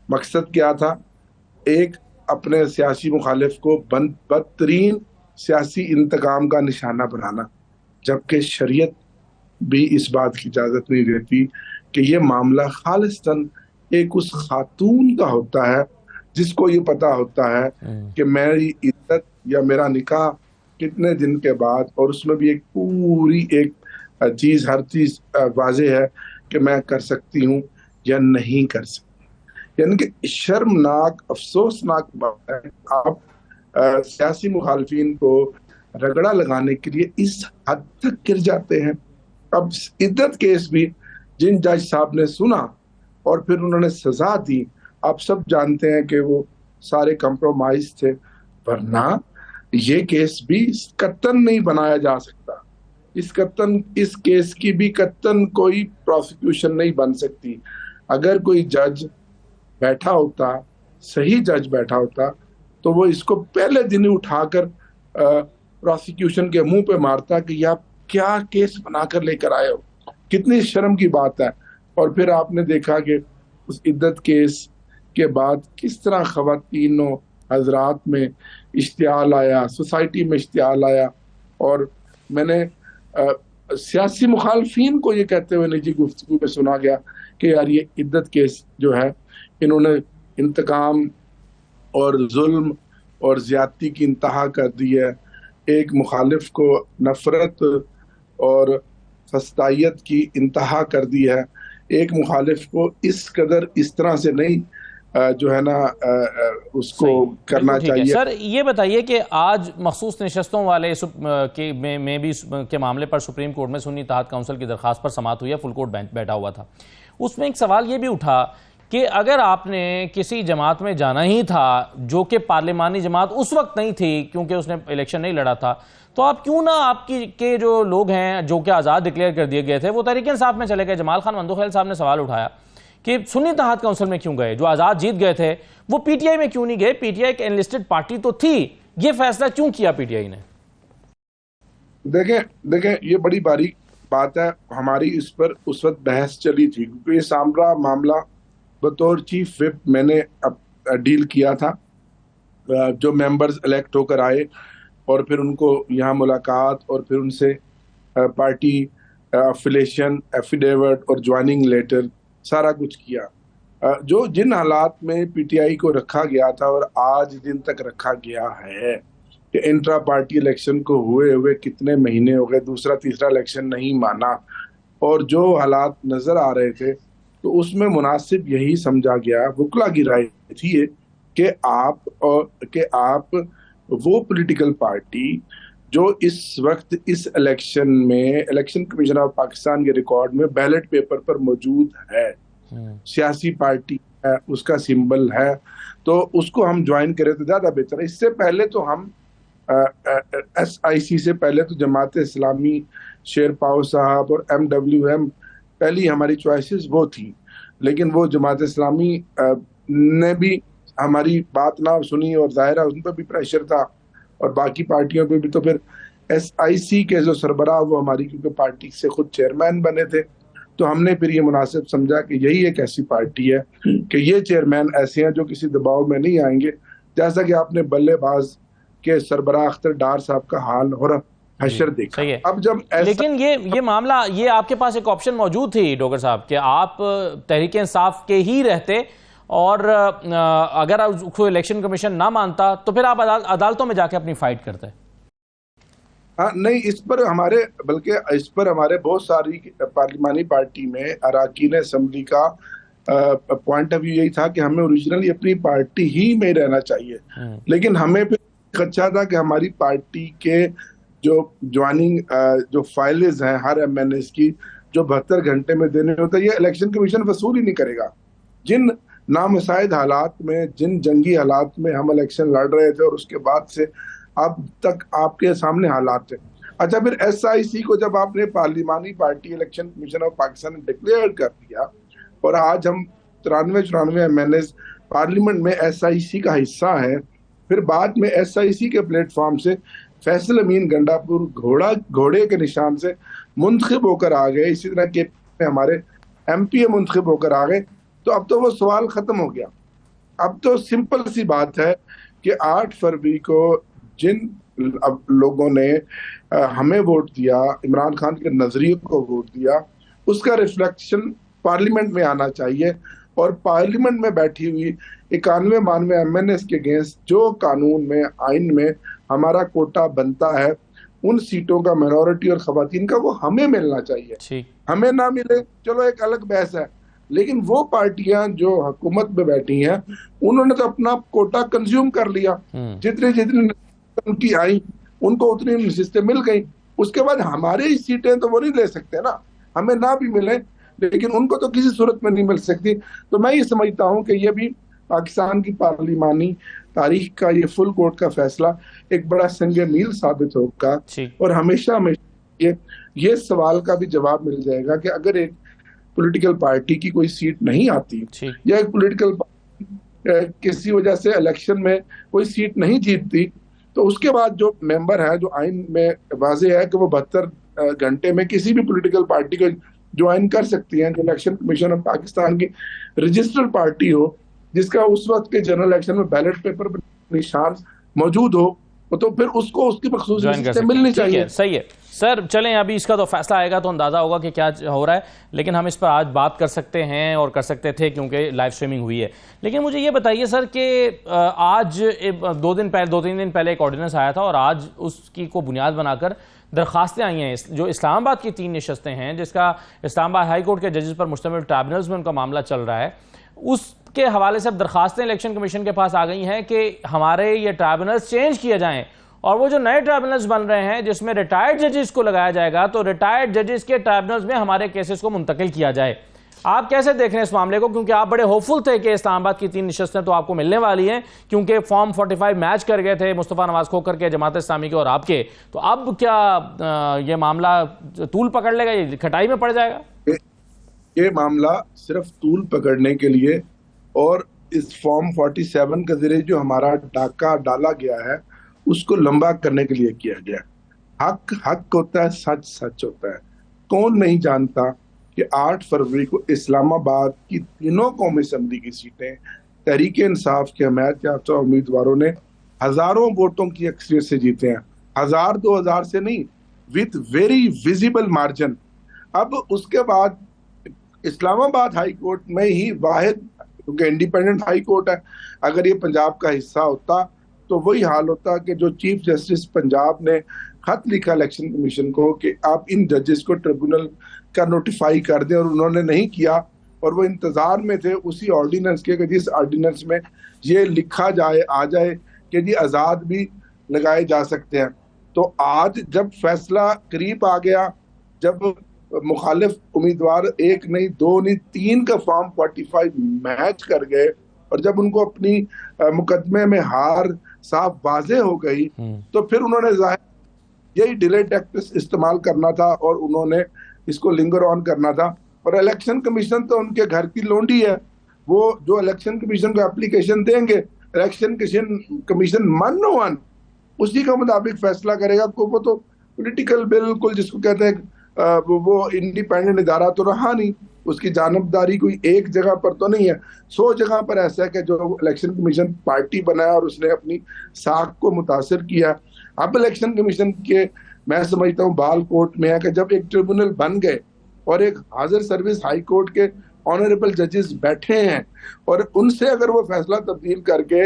مقصد کیا تھا؟ ایک اپنے سیاسی مخالف کو بدترین سیاسی انتقام کا نشانہ بنانا، جبکہ شریعت بھی اس بات کی اجازت نہیں دیتی کہ یہ معاملہ خالصتاً ایک اس خاتون کا ہوتا ہے جس کو یہ پتا ہوتا ہے کہ میری عزت یا میرا نکاح کتنے دن کے بعد، اور اس میں بھی ایک پوری ایک چیز، ہر چیز واضح ہے کہ میں کر سکتی ہوں یا نہیں کر سکتی. یعنی کہ شرمناک، افسوسناک بات ہے. آپ سیاسی مخالفین کو رگڑا لگانے کے لیے اس حد تک گر جاتے ہیں. اب عدت کیس بھی جن جج صاحب نے سنا اور پھر انہوں نے سزا دی، آپ سب جانتے ہیں کہ وہ سارے کمپرومائز تھے، ورنہ یہ کیس بھی قطعاً نہیں بنایا جا سکتا. اس کیس کی بھی قطعاً کوئی پروسیکیوشن نہیں بن سکتی. اگر کوئی جج بیٹھا ہوتا، صحیح جج بیٹھا ہوتا، تو وہ اس کو پہلے دن ہی اٹھا کر پروسیکیوشن کے منہ پہ مارتا کہ یہ آپ کیا کیس بنا کر لے کر آئے ہو، کتنی شرم کی بات ہے. اور پھر آپ نے دیکھا کہ اس عدت کیس کے بعد کس طرح خواتینوں حضرات میں اشتعال آیا، سوسائٹی میں اشتعال آیا. اور میں نے سیاسی مخالفین کو یہ کہتے ہوئے نجی گفتگو میں سنا گیا کہ یار یہ عدت کیس جو ہے، انہوں نے انتقام اور ظلم اور زیادتی کی انتہا کر دی ہے. ایک مخالف کو نفرت اور فسطائیت کی انتہا کر دی ہے. ایک مخالف کو اس قدر اس طرح سے نہیں جو ہے نا اس کو کرنا چاہیے.
سر یہ بتائیے کہ آج مخصوص نشستوں والے میں بھی کے معاملے پر سپریم کورٹ میں سنی اتحاد کونسل کی درخواست پر سماعت ہوئی ہے. فل کورٹ بینچ بیٹھا ہوا تھا. اس میں ایک سوال یہ بھی اٹھا کہ اگر آپ نے کسی جماعت میں جانا ہی تھا جو کہ پارلیمانی جماعت اس وقت نہیں تھی کیونکہ اس نے الیکشن نہیں لڑا تھا، تو آپ کیوں نہ آپ کے جو لوگ ہیں جو کہ آزاد ڈکلیئر کر دیے گئے تھے وہ تحریک انصاف میں چلے گئے؟ جمال خان مندوخیل صاحب نے سوال اٹھایا کہ سنی اتحاد کونسل میں کیوں گئے؟ جو آزاد جیت گئے تھے وہ پی ٹی آئی میں کیوں نہیں گئے؟ پی ٹی آئی ایک انلسٹڈ پارٹی تو تھی، یہ فیصلہ کیوں کیا پی ٹی آئی نے؟
دیکھیں یہ بڑی باریک بات ہے. ہماری اس پر اس وقت بحث چلی تھی کیونکہ یہ سامرا معاملہ بطور چیف وپ میں نے ڈیل کیا تھا. جو ممبرز الیکٹ ہو کر آئے اور پھر ان کو یہاں ملاقات اور پھر ان سے پارٹی افیلیشن ایفیڈیوٹ اور جوائننگ لیٹر سارا کچھ کیا. جو جن حالات میں پی ٹی آئی کو رکھا گیا تھا اور آج دن تک رکھا گیا ہے کہ انٹرا پارٹی الیکشن کو ہوئے کتنے مہینے ہو گئے، دوسرا تیسرا الیکشن نہیں مانا، اور جو حالات نظر آ رہے تھے تو اس میں مناسب یہی سمجھا گیا، وکلا کی رائے تھی کہ آپ وہ پولیٹیکل پارٹی جو اس وقت اس الیکشن میں الیکشن کمیشن آف پاکستان کے ریکارڈ میں بیلٹ پیپر پر موجود ہے، سیاسی پارٹی ہے، اس کا سمبل ہے، تو اس کو ہم جوائن کریں تو زیادہ بہتر ہے. اس سے پہلے تو ہم ایس آئی سی سے پہلے تو جماعت اسلامی، شیر پاؤ صاحب اور ایم ڈبلیو ایم پہلی ہماری چوائسز وہ تھی، لیکن وہ جماعت اسلامی نے بھی ہماری بات نہ سنی اور ظاہرہ ان پہ بھی پریشر تھا اور باقی پارٹیوں پہ بھی. تو پھر ایس آئی سی کے جو سربراہ وہ ہماری کیونکہ پارٹی سے خود چیئرمین بنے تھے، تو ہم نے پھر یہ مناسب سمجھا کہ یہی ایک ایسی پارٹی ہے کہ یہ چیئرمین ایسے ہیں جو کسی دباؤ میں نہیں آئیں گے. جیسا کہ آپ نے بلے باز کے سربراہ اختر ڈار صاحب کا حال اور حشر دیکھا. اب جب
لیکن یہ معاملہ، یہ آپ کے پاس ایک آپشن موجود تھی ڈوگر صاحب کہ آپ تحریک انصاف کے ہی رہتے اور اگر کوئی الیکشن کمیشن نہ مانتا تو پھر آپ عدالتوں میں جا کے اپنی فائٹ کرتے.
نہیں، اس پر ہمارے بہت ساری پارلیمانی پارٹی میں اراکین اسمبلی کا پوائنٹ آف ویو یہی تھا کہ ہمیں اوریجنلی اپنی پارٹی ہی میں رہنا چاہیے، لیکن ہمیں پھر خدشہ تھا کہ ہماری پارٹی کے جو جوائننگ جو فائلز ہیں ہر ایم این ایس کی جو 72 گھنٹے میں دینے ہوتا ہے، یہ الیکشن کمیشن وصول ہی نہیں کرے گا. جن نامساعد حالات میں، جن جنگی حالات میں ہم الیکشن لڑ رہے تھے اور اس کے بعد سے اب تک آپ کے سامنے حالات تھے. اچھا، پھر ایس آئی سی کو جب آپ نے پارلیمانی party election commission of Pakistan نے ڈکلیئر کر دیا اور آج ہم 93 ایم این ایس پارلیمنٹ میں ایس آئی سی کا حصہ ہیں، پھر بعد میں ایس آئی سی کے پلیٹ فارم سے فیصل امین گنڈا پور گھوڑے کے نشان سے منتخب ہو کر آ گئے، اسی طرح کے ہمارے ایم پی اے منتخب ہو کر آ گئے. تو اب تو وہ سوال ختم ہو گیا. اب تو سمپل سی بات ہے کہ 8 فروری کو جن لوگوں نے ہمیں ووٹ دیا، عمران خان کے نظریے کو ووٹ دیا، اس کا ریفلیکشن پارلیمنٹ میں آنا چاہیے اور پارلیمنٹ میں بیٹھی ہوئی 91-92 MNS کے اگینسٹ جو قانون میں آئین میں ہمارا کوٹا بنتا ہے ان سیٹوں کا مینورٹی اور خواتین کا وہ ہمیں ملنا چاہیے. ہمیں نہ ملے چلو ایک الگ بحث ہے, لیکن وہ پارٹیاں جو حکومت میں بیٹھی ہیں انہوں نے تو اپنا کوٹا کنزیوم کر لیا. جتنی ان کی آئیں ان کو اتنی نشستیں مل گئیں. اس کے بعد ہماری سیٹیں تو وہ نہیں لے سکتے نا, ہمیں نہ بھی ملیں لیکن ان کو تو کسی صورت میں نہیں مل سکتی. تو میں یہ سمجھتا ہوں کہ یہ بھی پاکستان کی پارلیمانی تاریخ کا یہ فل کورٹ کا فیصلہ ایک بڑا سنگ میل ثابت ہوگا, اور ہمیشہ یہ سوال کا بھی جواب مل جائے گا کہ اگر ایک پولیٹیکل پارٹی کی کوئی سیٹ نہیں آتی یا ایک پولیٹیکل پارٹی کسی وجہ سے الیکشن میں کوئی سیٹ نہیں جیتتی, تو اس کے بعد جو ممبر ہے جو آئین میں واضح ہے کہ وہ 72 گھنٹے میں کسی بھی پولیٹیکل پارٹی کو جوائن کر سکتی ہیں, جو الیکشن کمیشن آف پاکستان کی رجسٹرڈ پارٹی ہو جس کا اس وقت کے جنرل الیکشن میں بیلٹ پیپر پر نشان موجود ہو, تو پھر اس کو اس کی مخصوص سے ملنی چاہیے.
صحیح ہے سر, چلیں ابھی اس کا تو فیصلہ آئے گا تو اندازہ ہوگا کہ کیا ہو رہا ہے, لیکن ہم اس پر آج بات کر سکتے ہیں اور کر سکتے تھے کیونکہ لائیو سٹریمنگ ہوئی ہے. لیکن مجھے یہ بتائیے سر کہ آج 2-3 دن پہلے ایک آرڈیننس آیا تھا اور آج اس کی کو بنیاد بنا کر درخواستیں آئی ہیں. جو اسلام آباد کی 3 نشستیں ہیں جس کا اسلام آباد ہائی کورٹ کے ججز پر مشتمل ٹرائبونلز میں ان کا معاملہ چل رہا ہے, اس کے حوالے سے اب درخواستیں الیکشن کمیشن کے پاس آ گئی ہیں کہ ہمارے یہ ٹرائبونلز چینج کیے جائیں, اور وہ جو نئے ٹرائبونلز بن رہے ہیں جس میں ریٹائرڈ ججز کو لگایا جائے گا تو ریٹائرڈ ججز کے ٹرائبونلز میں ہمارے کیسز کو منتقل کیا جائے. آپ کیسے دیکھ رہے ہیں اس معاملے کو, کیونکہ آپ بڑے ہوپفل تھے کہ اسلام آباد کی 3 نشستیں تو آپ کو ملنے والی ہیں کیونکہ فارم 45 میچ کر گئے تھے مصطفیٰ نواز کھوکھر کے, جماعت اسلامی کے اور آپ کے. تو اب کیا یہ معاملہ طول پکڑ لے گا, یہ کھٹائی میں پڑ جائے گا؟
یہ معاملہ صرف طول پکڑنے کے لیے اور اس فارم 47 کے ذریعے جو ہمارا ڈاکہ ڈالا گیا ہے اس کو لمبا کرنے کے لیے کیا گیا. حق حق ہوتا ہے, سچ سچ ہوتا ہے. کون نہیں جانتا کہ 8 فروری کو اسلام آباد کی تینوں قومی اسمبلی کی سیٹیں تحریک انصاف کے حمایت یافتہ امیدواروں نے ہزاروں ووٹوں کی اکثریت سے جیتے ہیں, 1000-2000 سے نہیں, وتھ ویری ویزیبل مارجن. اب اس کے بعد اسلام آباد ہائی کورٹ میں ہی واحد, کیونکہ انڈیپینڈنٹ ہائی کورٹ ہے, اگر یہ پنجاب کا حصہ ہوتا تو وہی حال ہوتا کہ جو چیف جسٹس پنجاب نے خط لکھا الیکشن کمیشن کو کہ آپ ان ججز کو ٹریبونل کا نوٹیفائی کر دیں, اور انہوں نے نہیں کیا, اور وہ انتظار میں تھے اسی آرڈیننس کے کہ جس آرڈیننس میں یہ لکھا جائے آ جائے کہ جی آزاد بھی لگائے جا سکتے ہیں. تو آج جب فیصلہ قریب آ گیا, جب مخالف امیدوار 1 نہیں 2 نہیں 3 کا فارم 45 میچ کر گئے, اور جب ان کو اپنی مقدمے میں ہار صاف واضح ہو گئی, تو پھر انہوں نے ظاہر یہی ڈیلے ٹیکٹس استعمال کرنا تھا اور انہوں نے اس کو لنگر آن کرنا تھا. اور الیکشن کمیشن تو ان کے گھر کی لونڈی ہے, وہ جو الیکشن کمیشن کو اپلیکیشن دیں گے, الیکشن کمیشن من اسی کا مطابق فیصلہ کرے گا. وہ تو پولیٹیکل بالکل جس کو کہتے ہیں وہ انڈیپینڈنٹ ادارہ تو رہا نہیں, اس کی جانبداری کوئی ایک جگہ پر تو نہیں ہے, 100 جگہ پر ایسا ہے کہ جو الیکشن کمیشن پارٹی بنایا اور اس نے اپنی ساکھ کو متاثر کیا. اب الیکشن کمیشن کے میں سمجھتا ہوں بال کورٹ میں ہے کہ جب ایک ٹریبونل بن گئے اور ایک حاضر سروس ہائی کورٹ کے آنریبل ججز بیٹھے ہیں, اور ان سے اگر وہ فیصلہ تبدیل کر کے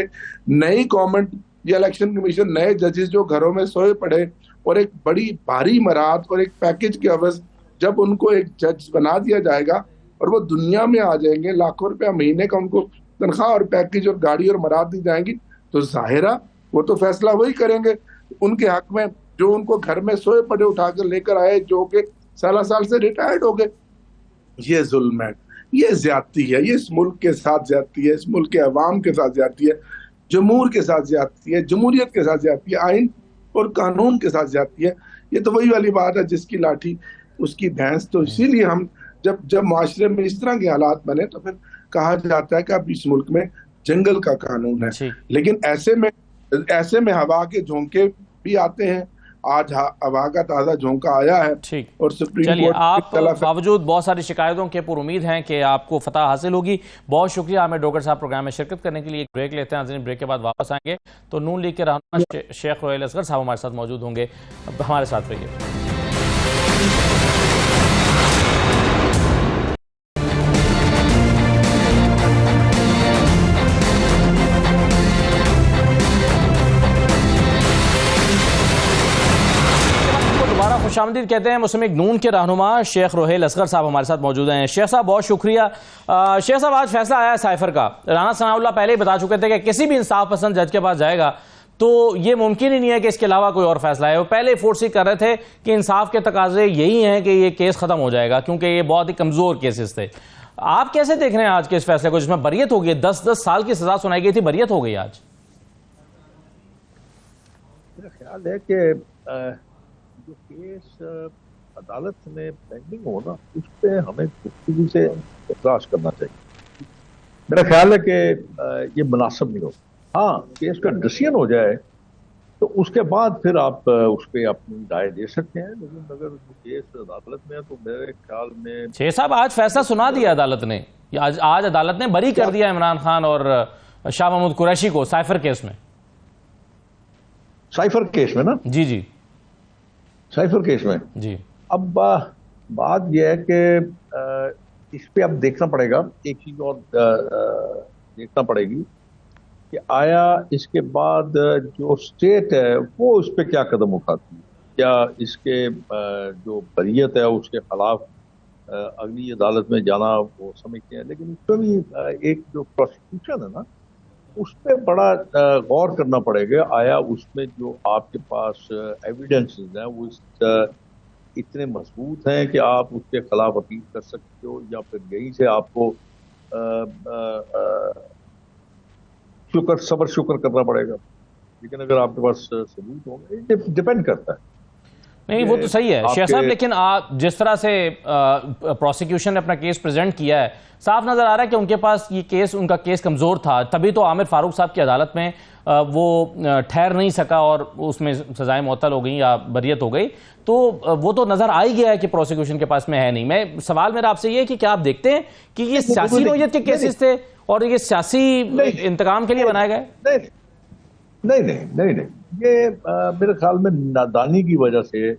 نئی گورنمنٹ یا الیکشن کمیشن نئے ججز جو گھروں میں سوئے پڑے اور ایک بڑی بھاری مراد اور ایک پیکج کے عوض جب ان کو ایک جج بنا دیا جائے گا اور وہ دنیا میں آ جائیں گے, لاکھوں روپیہ مہینے کا ان کو تنخواہ اور پیکج اور گاڑی اور مراد دی جائیں گی, تو ظاہرہ وہ تو فیصلہ وہی کریں گے ان کے حق میں جو ان کو گھر میں سوئے پڑے اٹھا کر لے کر آئے, جو کہ سال سے ریٹائرڈ ہو گئے. یہ ظلم ہے, یہ زیادتی ہے, یہ اس ملک کے ساتھ زیادتی ہے, اس ملک کے عوام کے ساتھ زیادتی ہے, جمہور کے ساتھ زیادتی ہے, جمہوریت کے ساتھ زیادتی ہے, آئین اور قانون کے ساتھ زیادتی ہے. یہ تو وہی والی بات ہے جس کی لاٹھی اس کی بھینس. تو اسی لیے ہم جب معاشرے میں اس طرح کے حالات بنے تو پھر کہا جاتا ہے کہ اب اس ملک میں جنگل کا قانون ہے. لیکن ایسے میں ہوا کے جھونکے بھی آتے ہیں. آج ہوا کا تازہ جھونکا آیا ہے اور سپریم کورٹ
آپ باوجود بہت ساری شکایتوں کے پر امید ہیں کہ آپ کو فتح حاصل ہوگی. بہت شکریہ عامر ڈوگر صاحب پروگرام میں شرکت کرنے کے لیے. ایک بریک لیتے ہیں, ناظرین بریک کے بعد واپس آئیں گے تو نون لیگ کے رہنما شیخ رویل اصغر صاحب ہمارے ساتھ موجود ہوں گے. ہمارے ساتھ رہیے. خوش آمدید کہتے ہیں مسلم لیگ نون کے رہنما شیخ روحیل اصغر صاحب ہمارے ساتھ موجود ہیں. شیخ صاحب بہت شکریہ. شیخ صاحب آج فیصلہ آیا ہے سائفر کا. رانا ثناء اللہ پہلے ہی بتا چکے تھے کہ کسی بھی انصاف پسند جج کے پاس جائے گا تو یہ ممکن ہی نہیں ہے کہ اس کے علاوہ کوئی اور فیصلہ ہے. وہ پہلے فورسی کر رہے تھے کہ انصاف کے تقاضے یہی ہیں کہ یہ کیس ختم ہو جائے گا کیونکہ یہ بہت ہی کمزور کیسز تھے. آپ کیسے دیکھ رہے ہیں آج کے اس فیصلے کو جس میں بریت ہو گئی؟ 10 سال کی سزا سنائی گئی تھی، بریت ہو گئی آج.
میرا خیال ہے کہ جو کیس عدالت میں پینڈنگ ہو نا اس پہ ہمیں گفتگو سے اخراج کرنا چاہیے. میرا خیال ہے کہ یہ مناسب نہیں ہو. ہاں کیس کا ڈسیزن ہو جائے تو اس کے بعد پھر آپ اس پہ اپنی رائے دے سکتے ہیں، لیکن اگر کیس عدالت میں ہے تو میرے خیال میں
شیخ صاحب آج فیصلہ سنا دیا عدالت نے. آج عدالت نے بری کر دیا عمران خان اور شاہ محمود قریشی کو سائفر کیس میں.
سائفر کیس میں نا
جی
سائفر کیس میں
جی.
اب بات یہ ہے کہ اس پہ اب دیکھنا پڑے گا. ایک چیز اور دیکھنا پڑے گی کہ آیا اس کے بعد جو اسٹیٹ ہے وہ اس پہ کیا قدم اٹھاتی ہے. کیا اس کے جو بریت ہے اس کے خلاف اگلی عدالت میں جانا وہ سمجھتے ہیں، لیکن اس پہ بھی ایک جو پروسیکیوشن ہے نا اس پہ بڑا غور کرنا پڑے گا. آیا اس میں جو آپ کے پاس ایویڈنسز ہیں وہ اتنے مضبوط ہیں کہ آپ اس کے خلاف اپیل کر سکتے ہو، یا پھر یہیں سے آپ کو صبر شکر کرنا پڑے گا. لیکن اگر آپ کے پاس ثبوت ہوں گے ڈپینڈ کرتا ہے.
نہیں وہ تو صحیح ہے شیخ صاحب، لیکن جس طرح سے پروسیکیوشن نے اپنا کیس پریزنٹ کیا ہے صاف نظر آ رہا ہے کہ ان کے پاس یہ کیس ان کا کیس کمزور تھا، تبھی تو عامر فاروق صاحب کی عدالت میں وہ ٹھہر نہیں سکا اور اس میں سزائیں معطل ہو گئیں یا بریت ہو گئی. تو وہ تو نظر آ ہی گیا ہے کہ پروسیکیوشن کے پاس میں ہے نہیں. میں سوال میرا آپ سے یہ ہے کہ کیا آپ دیکھتے ہیں کہ یہ سیاسی نوعیت کے کیسز تھے اور یہ سیاسی انتقام کے لیے بنائے گئے؟
نہیں یہ میرے خیال میں نادانی کی وجہ سے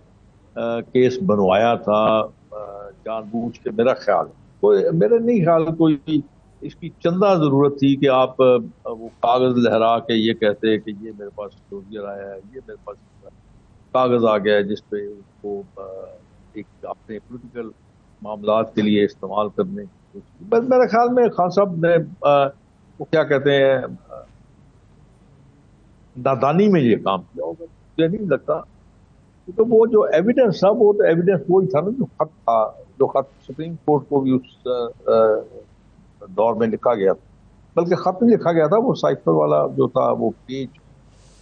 کیس بنوایا تھا جان بوجھ کے. میرا خیال میرے نہیں خیال کوئی اس کی چندہ ضرورت تھی کہ آپ وہ کاغذ لہرا کے یہ کہتے کہ یہ میرے پاس ڈوزیئر آیا ہے، یہ میرے پاس کاغذ آ گیا ہے جس پہ اس کو ایک اپنے پولیٹیکل معاملات کے لیے استعمال کرنے. بس میرے خیال میں خان صاحب نے وہ کیا کہتے ہیں نادانی میں یہ کام کیا ہوگا. مجھے نہیں لگتا کیونکہ وہ جو ایویڈنس تھا وہ تو ایویڈنس وہی تھا نا جو خط تھا، جو خط سپریم کورٹ کو بھی اس دور میں لکھا گیا تھا. بلکہ خط نہیں لکھا گیا تھا، وہ سائفر والا جو تھا وہ پیج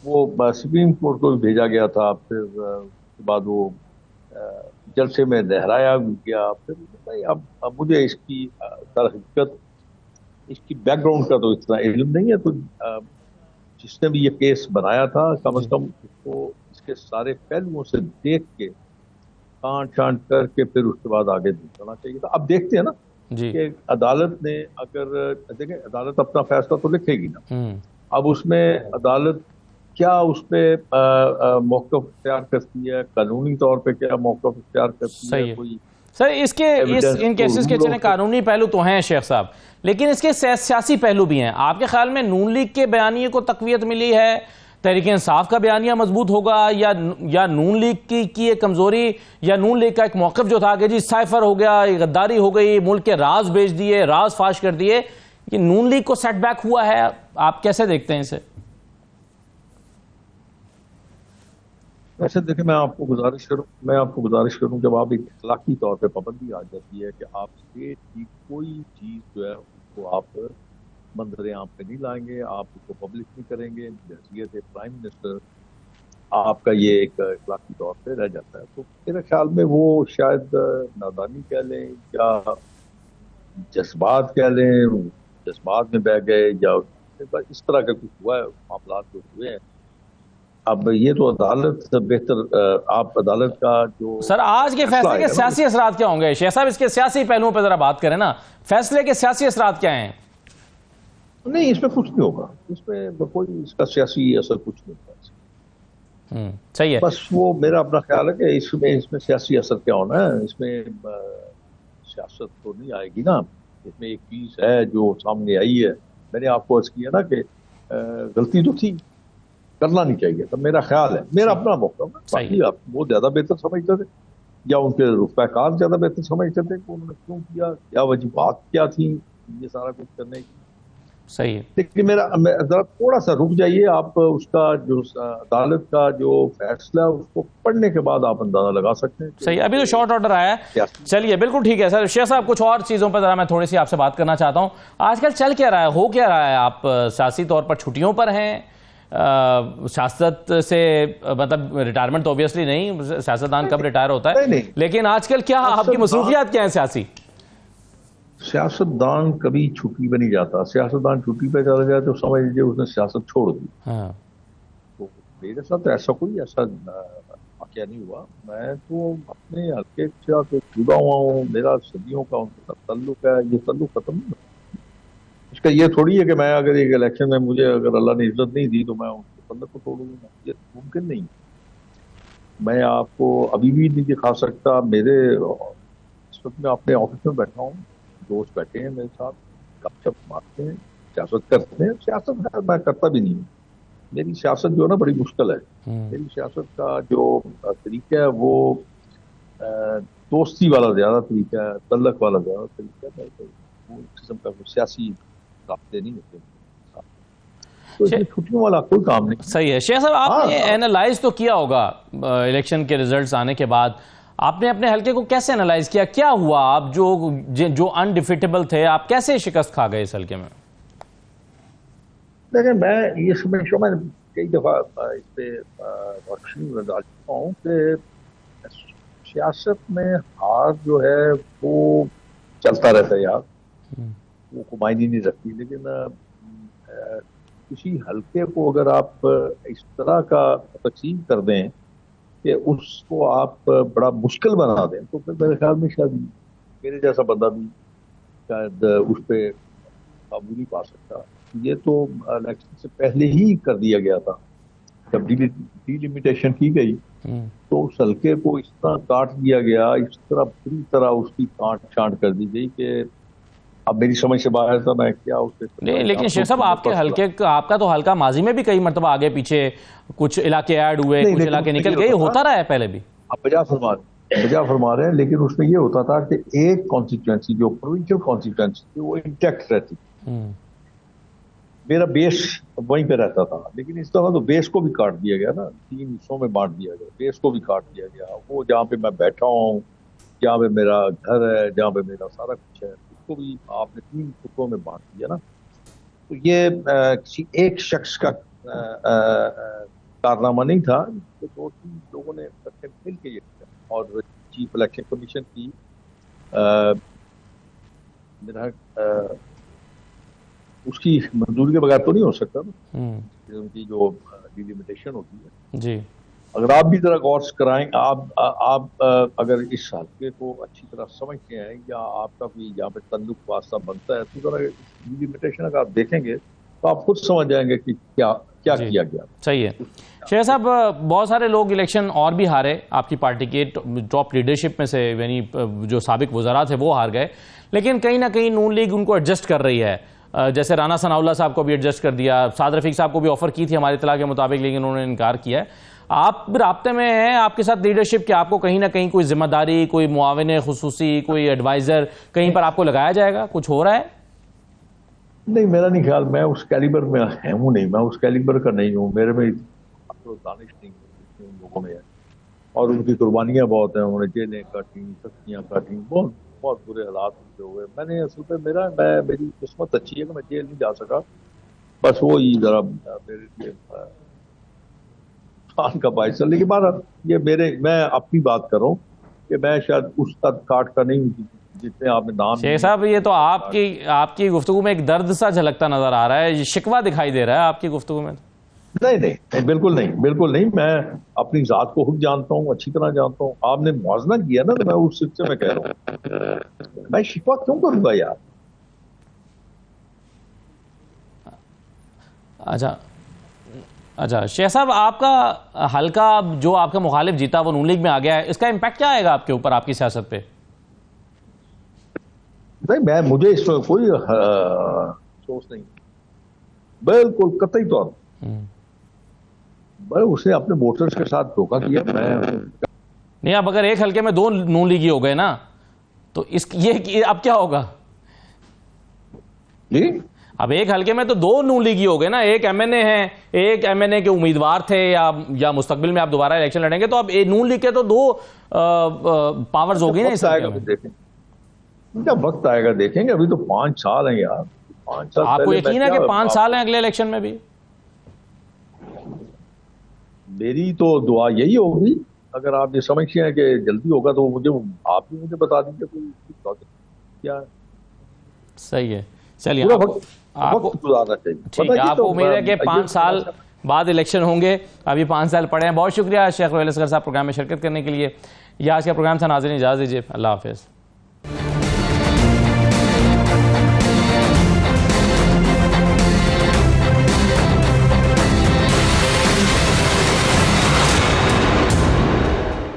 وہ سپریم کورٹ کو بھی بھیجا گیا تھا. پھر اس کے بعد وہ جلسے میں لہرایا بھی گیا. پھر اب مجھے اس کی در حقیقت اس کی بیک گراؤنڈ کا تو اتنا علم نہیں ہے. تو جس نے بھی یہ کیس بنایا تھا کم از کم اس کو اس کے سارے پہلوؤں سے دیکھ کے کانٹ چھانٹ کر کے پھر اس کے بعد آگے چلنا چاہیے تھا. اب دیکھتے ہیں نا کہ عدالت نے اگر دیکھیں عدالت اپنا فیصلہ تو لکھے گی نا. اب اس میں عدالت کیا اس پہ موقف اختیار کرتی ہے، قانونی طور پہ کیا موقف اختیار کرتی ہے. کوئی
سر ان کیسز کے چلیں قانونی پہلو تو ہیں شیخ صاحب، لیکن اس کے سیاسی پہلو بھی ہیں. آپ کے خیال میں نون لیگ کے بیانیے کو تقویت ملی ہے، تحریک انصاف کا بیانیہ مضبوط ہوگا، یا نون لیگ کی ایک کمزوری یا نون لیگ کا ایک موقف جو تھا کہ جی سائفر ہو گیا، غداری ہو گئی، ملک کے راز بیچ دیے، راز فاش کر دیے، یہ نون لیگ کو سیٹ بیک ہوا ہے؟ آپ کیسے دیکھتے ہیں اسے؟
ویسے دیکھیں میں آپ کو گزارش کروں جب آپ ایک اخلاقی طور پہ پابندی آ جاتی ہے کہ آپ اسٹیٹ کی کوئی چیز جو ہے اس کو آپ منظر عام پہ نہیں لائیں گے، آپ اس کو پبلک نہیں کریں گے، بحیثیت پرائم منسٹر آپ کا یہ ایک اخلاقی طور پہ رہ جاتا ہے. تو میرے خیال میں وہ شاید نادانی کہہ لیں یا جذبات کہہ لیں، جذبات میں بہ گئے یا اس طرح کا کچھ ہوا ہے، معاملات جو ہوئے ہیں. اب یہ تو عدالت بہتر آپ عدالت کا جو
سر آج کے فیصلے کے سیاسی اثرات کیا ہوں گے شیخ صاحب؟ اس کے سیاسی پہلوؤں پہ ذرا بات کریں نا. فیصلے کے سیاسی اثرات کیا ہیں؟
نہیں اس میں کچھ نہیں ہوگا، اس میں کوئی اس کا سیاسی اثر کچھ نہیں ہوگا.
صحیح ہے.
بس وہ میرا اپنا خیال ہے کہ اس میں سیاسی اثر کیا ہونا ہے. اس میں سیاست تو نہیں آئے گی نا. اس میں ایک چیز ہے جو سامنے آئی ہے، میں نے آپ کو عرض کیا نا کہ غلطی تو تھی کرنا نہیں چاہیے تھا، میرا خیال ہے، میرا اپنا موقع ہے. باقی آپ وہ زیادہ بہتر سمجھتے تھے یا ان کے رفقا کار زیادہ بہتر سمجھتے تھے کہ انہوں نے کیوں کیا، کیا وجوہات کیا تھی یہ سارا کچھ کرنے کی.
صحیح ہے.
لیکن ذرا تھوڑا سا رک جائیے آپ، اس کا جو عدالت کا جو فیصلہ اس کو پڑھنے کے بعد آپ اندازہ لگا سکتے ہیں.
صحیح. ابھی تو شارٹ آرڈر آیا ہے. چلیے بالکل ٹھیک ہے سر. شیخ صاحب کچھ اور چیزوں پر ذرا میں تھوڑی سی آپ سے بات کرنا چاہتا ہوں. آج کل چل کیا رہا ہے، ہو کیا رہا ہے؟ آپ سیاسی طور پر چھٹیوں پر ہیں، سیاست سے مطلب ریٹائرمنٹ تو اوبیسلی نہیں، سیاستدان کب ریٹائر ہوتا ہے، لیکن آج کل کیا آپ کی مصروفیات کیا ہیں سیاسی؟
سیاستدان کبھی چھٹی پہ نہیں جاتا. سیاستدان چھٹی پہ چلا جائے تو سمجھ لیجیے اس نے سیاست چھوڑ دی. تو میرے ساتھ ایسا واقعہ نہیں ہوا. میں تو اپنے حلقے سے جڑا ہوا ہوں، میرا صدیوں کا ان کے ساتھ تعلق ہے. یہ تعلق ختم نہیں ہوا. اس کا یہ تھوڑی ہے کہ میں اگر ایک الیکشن میں مجھے اگر اللہ نے عزت نہیں دی تو میں ان کے تعلق کو توڑوں گا، یہ ممکن نہیں. میں آپ کو ابھی بھی نہیں دکھا سکتا. میرے اس وقت میں اپنے آفس میں بیٹھا ہوں، دوست بیٹھے ہیں میرے ساتھ، گپ شپ مارتے ہیں، سیاست کرتے ہیں. سیاست میں کرتا بھی نہیں ہوں. میری سیاست جو ہے نا بڑی مشکل ہے. میری سیاست کا جو طریقہ ہے وہ دوستی والا زیادہ طریقہ ہے، تعلق والا زیادہ طریقہ ہے. وہ قسم کا سیاسی رابطے نہیں ہوتے. تو اس میں چھٹیوں والا کوئی کام نہیں.
صحیح ہے. شیخ صاحب آپ نے اینالائز تو کیا ہوگا الیکشن کے ریزلٹس آنے کے بعد، آپ نے اپنے حلقے کو کیسے اینالائز کیا؟ کیا ہوا؟ آپ جو انڈیفیٹیبل تھے آپ کیسے شکست کھا گئے اس حلقے میں؟
لیکن میں یہ سمجھتا ہوں، میں کئی دفعہ اس پہ روشنی ڈال چکا ہوں کہ سیاست میں ہار جو ہے وہ چلتا رہتا ہے یار، وہ کوئی معنی نہیں رکھتی. لیکن کسی حلقے کو اگر آپ اس طرح کا تقسیم کر دیں کہ اس کو آپ بڑا مشکل بنا دیں تو پھر میرے خیال میں شاید میرے جیسا بندہ بھی شاید اس پہ قابو نہیں پا سکتا. یہ تو الیکشن سے پہلے ہی کر دیا گیا تھا. جب ڈی لمیٹیشن کی گئی تو اس حلقے کو اس طرح کاٹ دیا گیا، اس طرح پوری طرح اس کی کاٹ چھانٹ کر دی گئی کہ اب میری سمجھ سے باہر تھا میں کیا اس سے.
لیکن شیخ صاحب آپ کے حلقے آپ کا تو حلقہ ماضی میں بھی کئی مرتبہ آگے پیچھے کچھ علاقے ایڈ ہوئے، کچھ علاقے نکل گئے، ہوتا رہا ہے پہلے بھی.
آپ بجا فرما رہے ہیں. لیکن اس میں یہ ہوتا تھا کہ ایک کانسٹیٹوئنسی جو پروونشل کانسٹیٹوئنسی تھی وہ انٹیکٹ رہتی. میرا بیس وہیں پہ رہتا تھا. لیکن اس طرح تو بیس کو بھی کاٹ دیا گیا نا، 3 حصوں میں بانٹ دیا گیا. بیس کو بھی کاٹ دیا گیا. وہ جہاں پہ میں بیٹھا ہوں، جہاں پہ میرا گھر ہے، جہاں پہ میرا سارا کچھ ہے، اس کو بھی آپ نے 3 حصوں میں بانٹ دیا نا. تو یہ کسی ایک شخص کا کارنامہ نہیں تھا. 2-3 لوگوں نے مل کے یہ کیا. اور چیف الیکشن کمیشن کی میرا اس کی منظوری کے بغیر تو نہیں ہو سکتا نا، ان کی جو ڈیلیمیٹیشن ہوتی ہے. جی اگر آپ بھی ذرا غور کرائیں، آپ اگر اس حلقے کو اچھی طرح سمجھتے ہیں یا آپ کا بھی یہاں پہ تعلق واسطہ بنتا ہے تو ذرا ڈیلیمیٹیشن اگر آپ دیکھیں گے تو آپ خود سمجھ جائیں گے کہ کیا کیا گیا.
صحیح ہے. شیخ صاحب بہت سارے لوگ الیکشن اور بھی ہارے آپ کی پارٹی کے ٹاپ لیڈرشپ میں سے، یعنی جو سابق وزراء تھے وہ ہار گئے، لیکن کہیں نہ کہیں نون لیگ ان کو ایڈجسٹ کر رہی ہے. جیسے رانا ثناء اللہ صاحب کو بھی ایڈجسٹ کر دیا، سعد رفیق صاحب کو بھی آفر کی تھی ہماری اطلاع کے مطابق، لیکن انہوں نے انکار کیا ہے. آپ رابطے میں ہیں، آپ کے ساتھ لیڈرشپ کہ آپ کو کہیں نہ کہیں کوئی ذمہ داری، کوئی معاون خصوصی، کوئی ایڈوائزر کہیں پر آپ کو لگایا جائے گا؟ کچھ ہو رہا ہے؟
نہیں، میرا نہیں خیال. میں اس کیلیبر میں ہوں نہیں، میں اس کیلیبر کا نہیں ہوں. میرے میں دانش نہیں ان لوگوں میں ہے، اور ان کی قربانیاں بہت ہیں. انہوں نے جیلیں کاٹی، سختیاں کاٹی، بہت برے حالات سے ہوئے. میں نے اصل پہ میری قسمت اچھی ہے کہ میں جیل نہیں جا سکا. بس وہی ذرا میرے لیے کا باعث ہے. لیکن میں اپنی بات کر رہا ہوں کہ میں شاید اس تک کاٹ کا نہیں ہوں جتنے آپ نے نام.
شیخ صاحب یہ تو آپ کی گفتگو میں ایک درد سا جھلکتا نظر آ رہا ہے، شکوہ دکھائی دے رہا ہے آپ کی گفتگو میں.
نہیں، بالکل نہیں. میں اپنی ذات کو خود جانتا ہوں، اچھی طرح جانتا ہوں. آپ نے موازنہ کیا نا تو میں اس سلسلے میں کہہ رہا ہوں. میں شکوہ کیوں کروں گا یار؟
اچھا شیخ صاحب، آپ کا حلقہ جو آپ کا مخالف جیتا وہ نون لیگ میں آ گیا ہے، اس کا امپیکٹ کیا آئے گا آپ کے اوپر، آپ کی سیاست پہ؟
نہیں، مجھے اس میں کوئی افسوس نہیں، بالکل قطعی طور پر. اسے اپنے ووٹرز کے ساتھ دھوکہ کیا. میں
نہیں، اب اگر ایک حلقے میں 2 نون لیگی ہو گئے نا تو یہ اب کیا ہوگا؟
جی
اب ایک حلقے میں تو 2 نون لیگی ہو گئے نا، ایک ایم این اے ہیں، ایک ایم این اے کے امیدوار تھے یا مستقبل میں آپ دوبارہ الیکشن لڑیں گے، تو اب نون لیگ کے تو 2 پاورز ہوگی نا اس حلقے میں.
جب وقت آئے گا دیکھیں گے. ابھی تو 5 سال ہیں یار. 5 سال
آپ کو یقین ہے کہ 5 سال ہیں اگلے الیکشن میں بھی؟
میری تو دعا یہی ہوگی. اگر آپ یہ سمجھتے ہیں کہ جلدی ہوگا تو آپ بھی مجھے بتا دیجیے کیا.
صحیح ہے. چلیے
آپ کو گزارنا چاہیے.
ٹھیک ہے، آپ کو امید ہے کہ 5 سال بعد الیکشن ہوں گے. ابھی 5 سال پڑے ہیں. بہت شکریہ شیخ روحیل اصغر صاحب پروگرام میں شرکت کرنے کے لیے. یہ آج کا پروگرام تھا. ناظرین اجازت دیجیے. اللہ حافظ.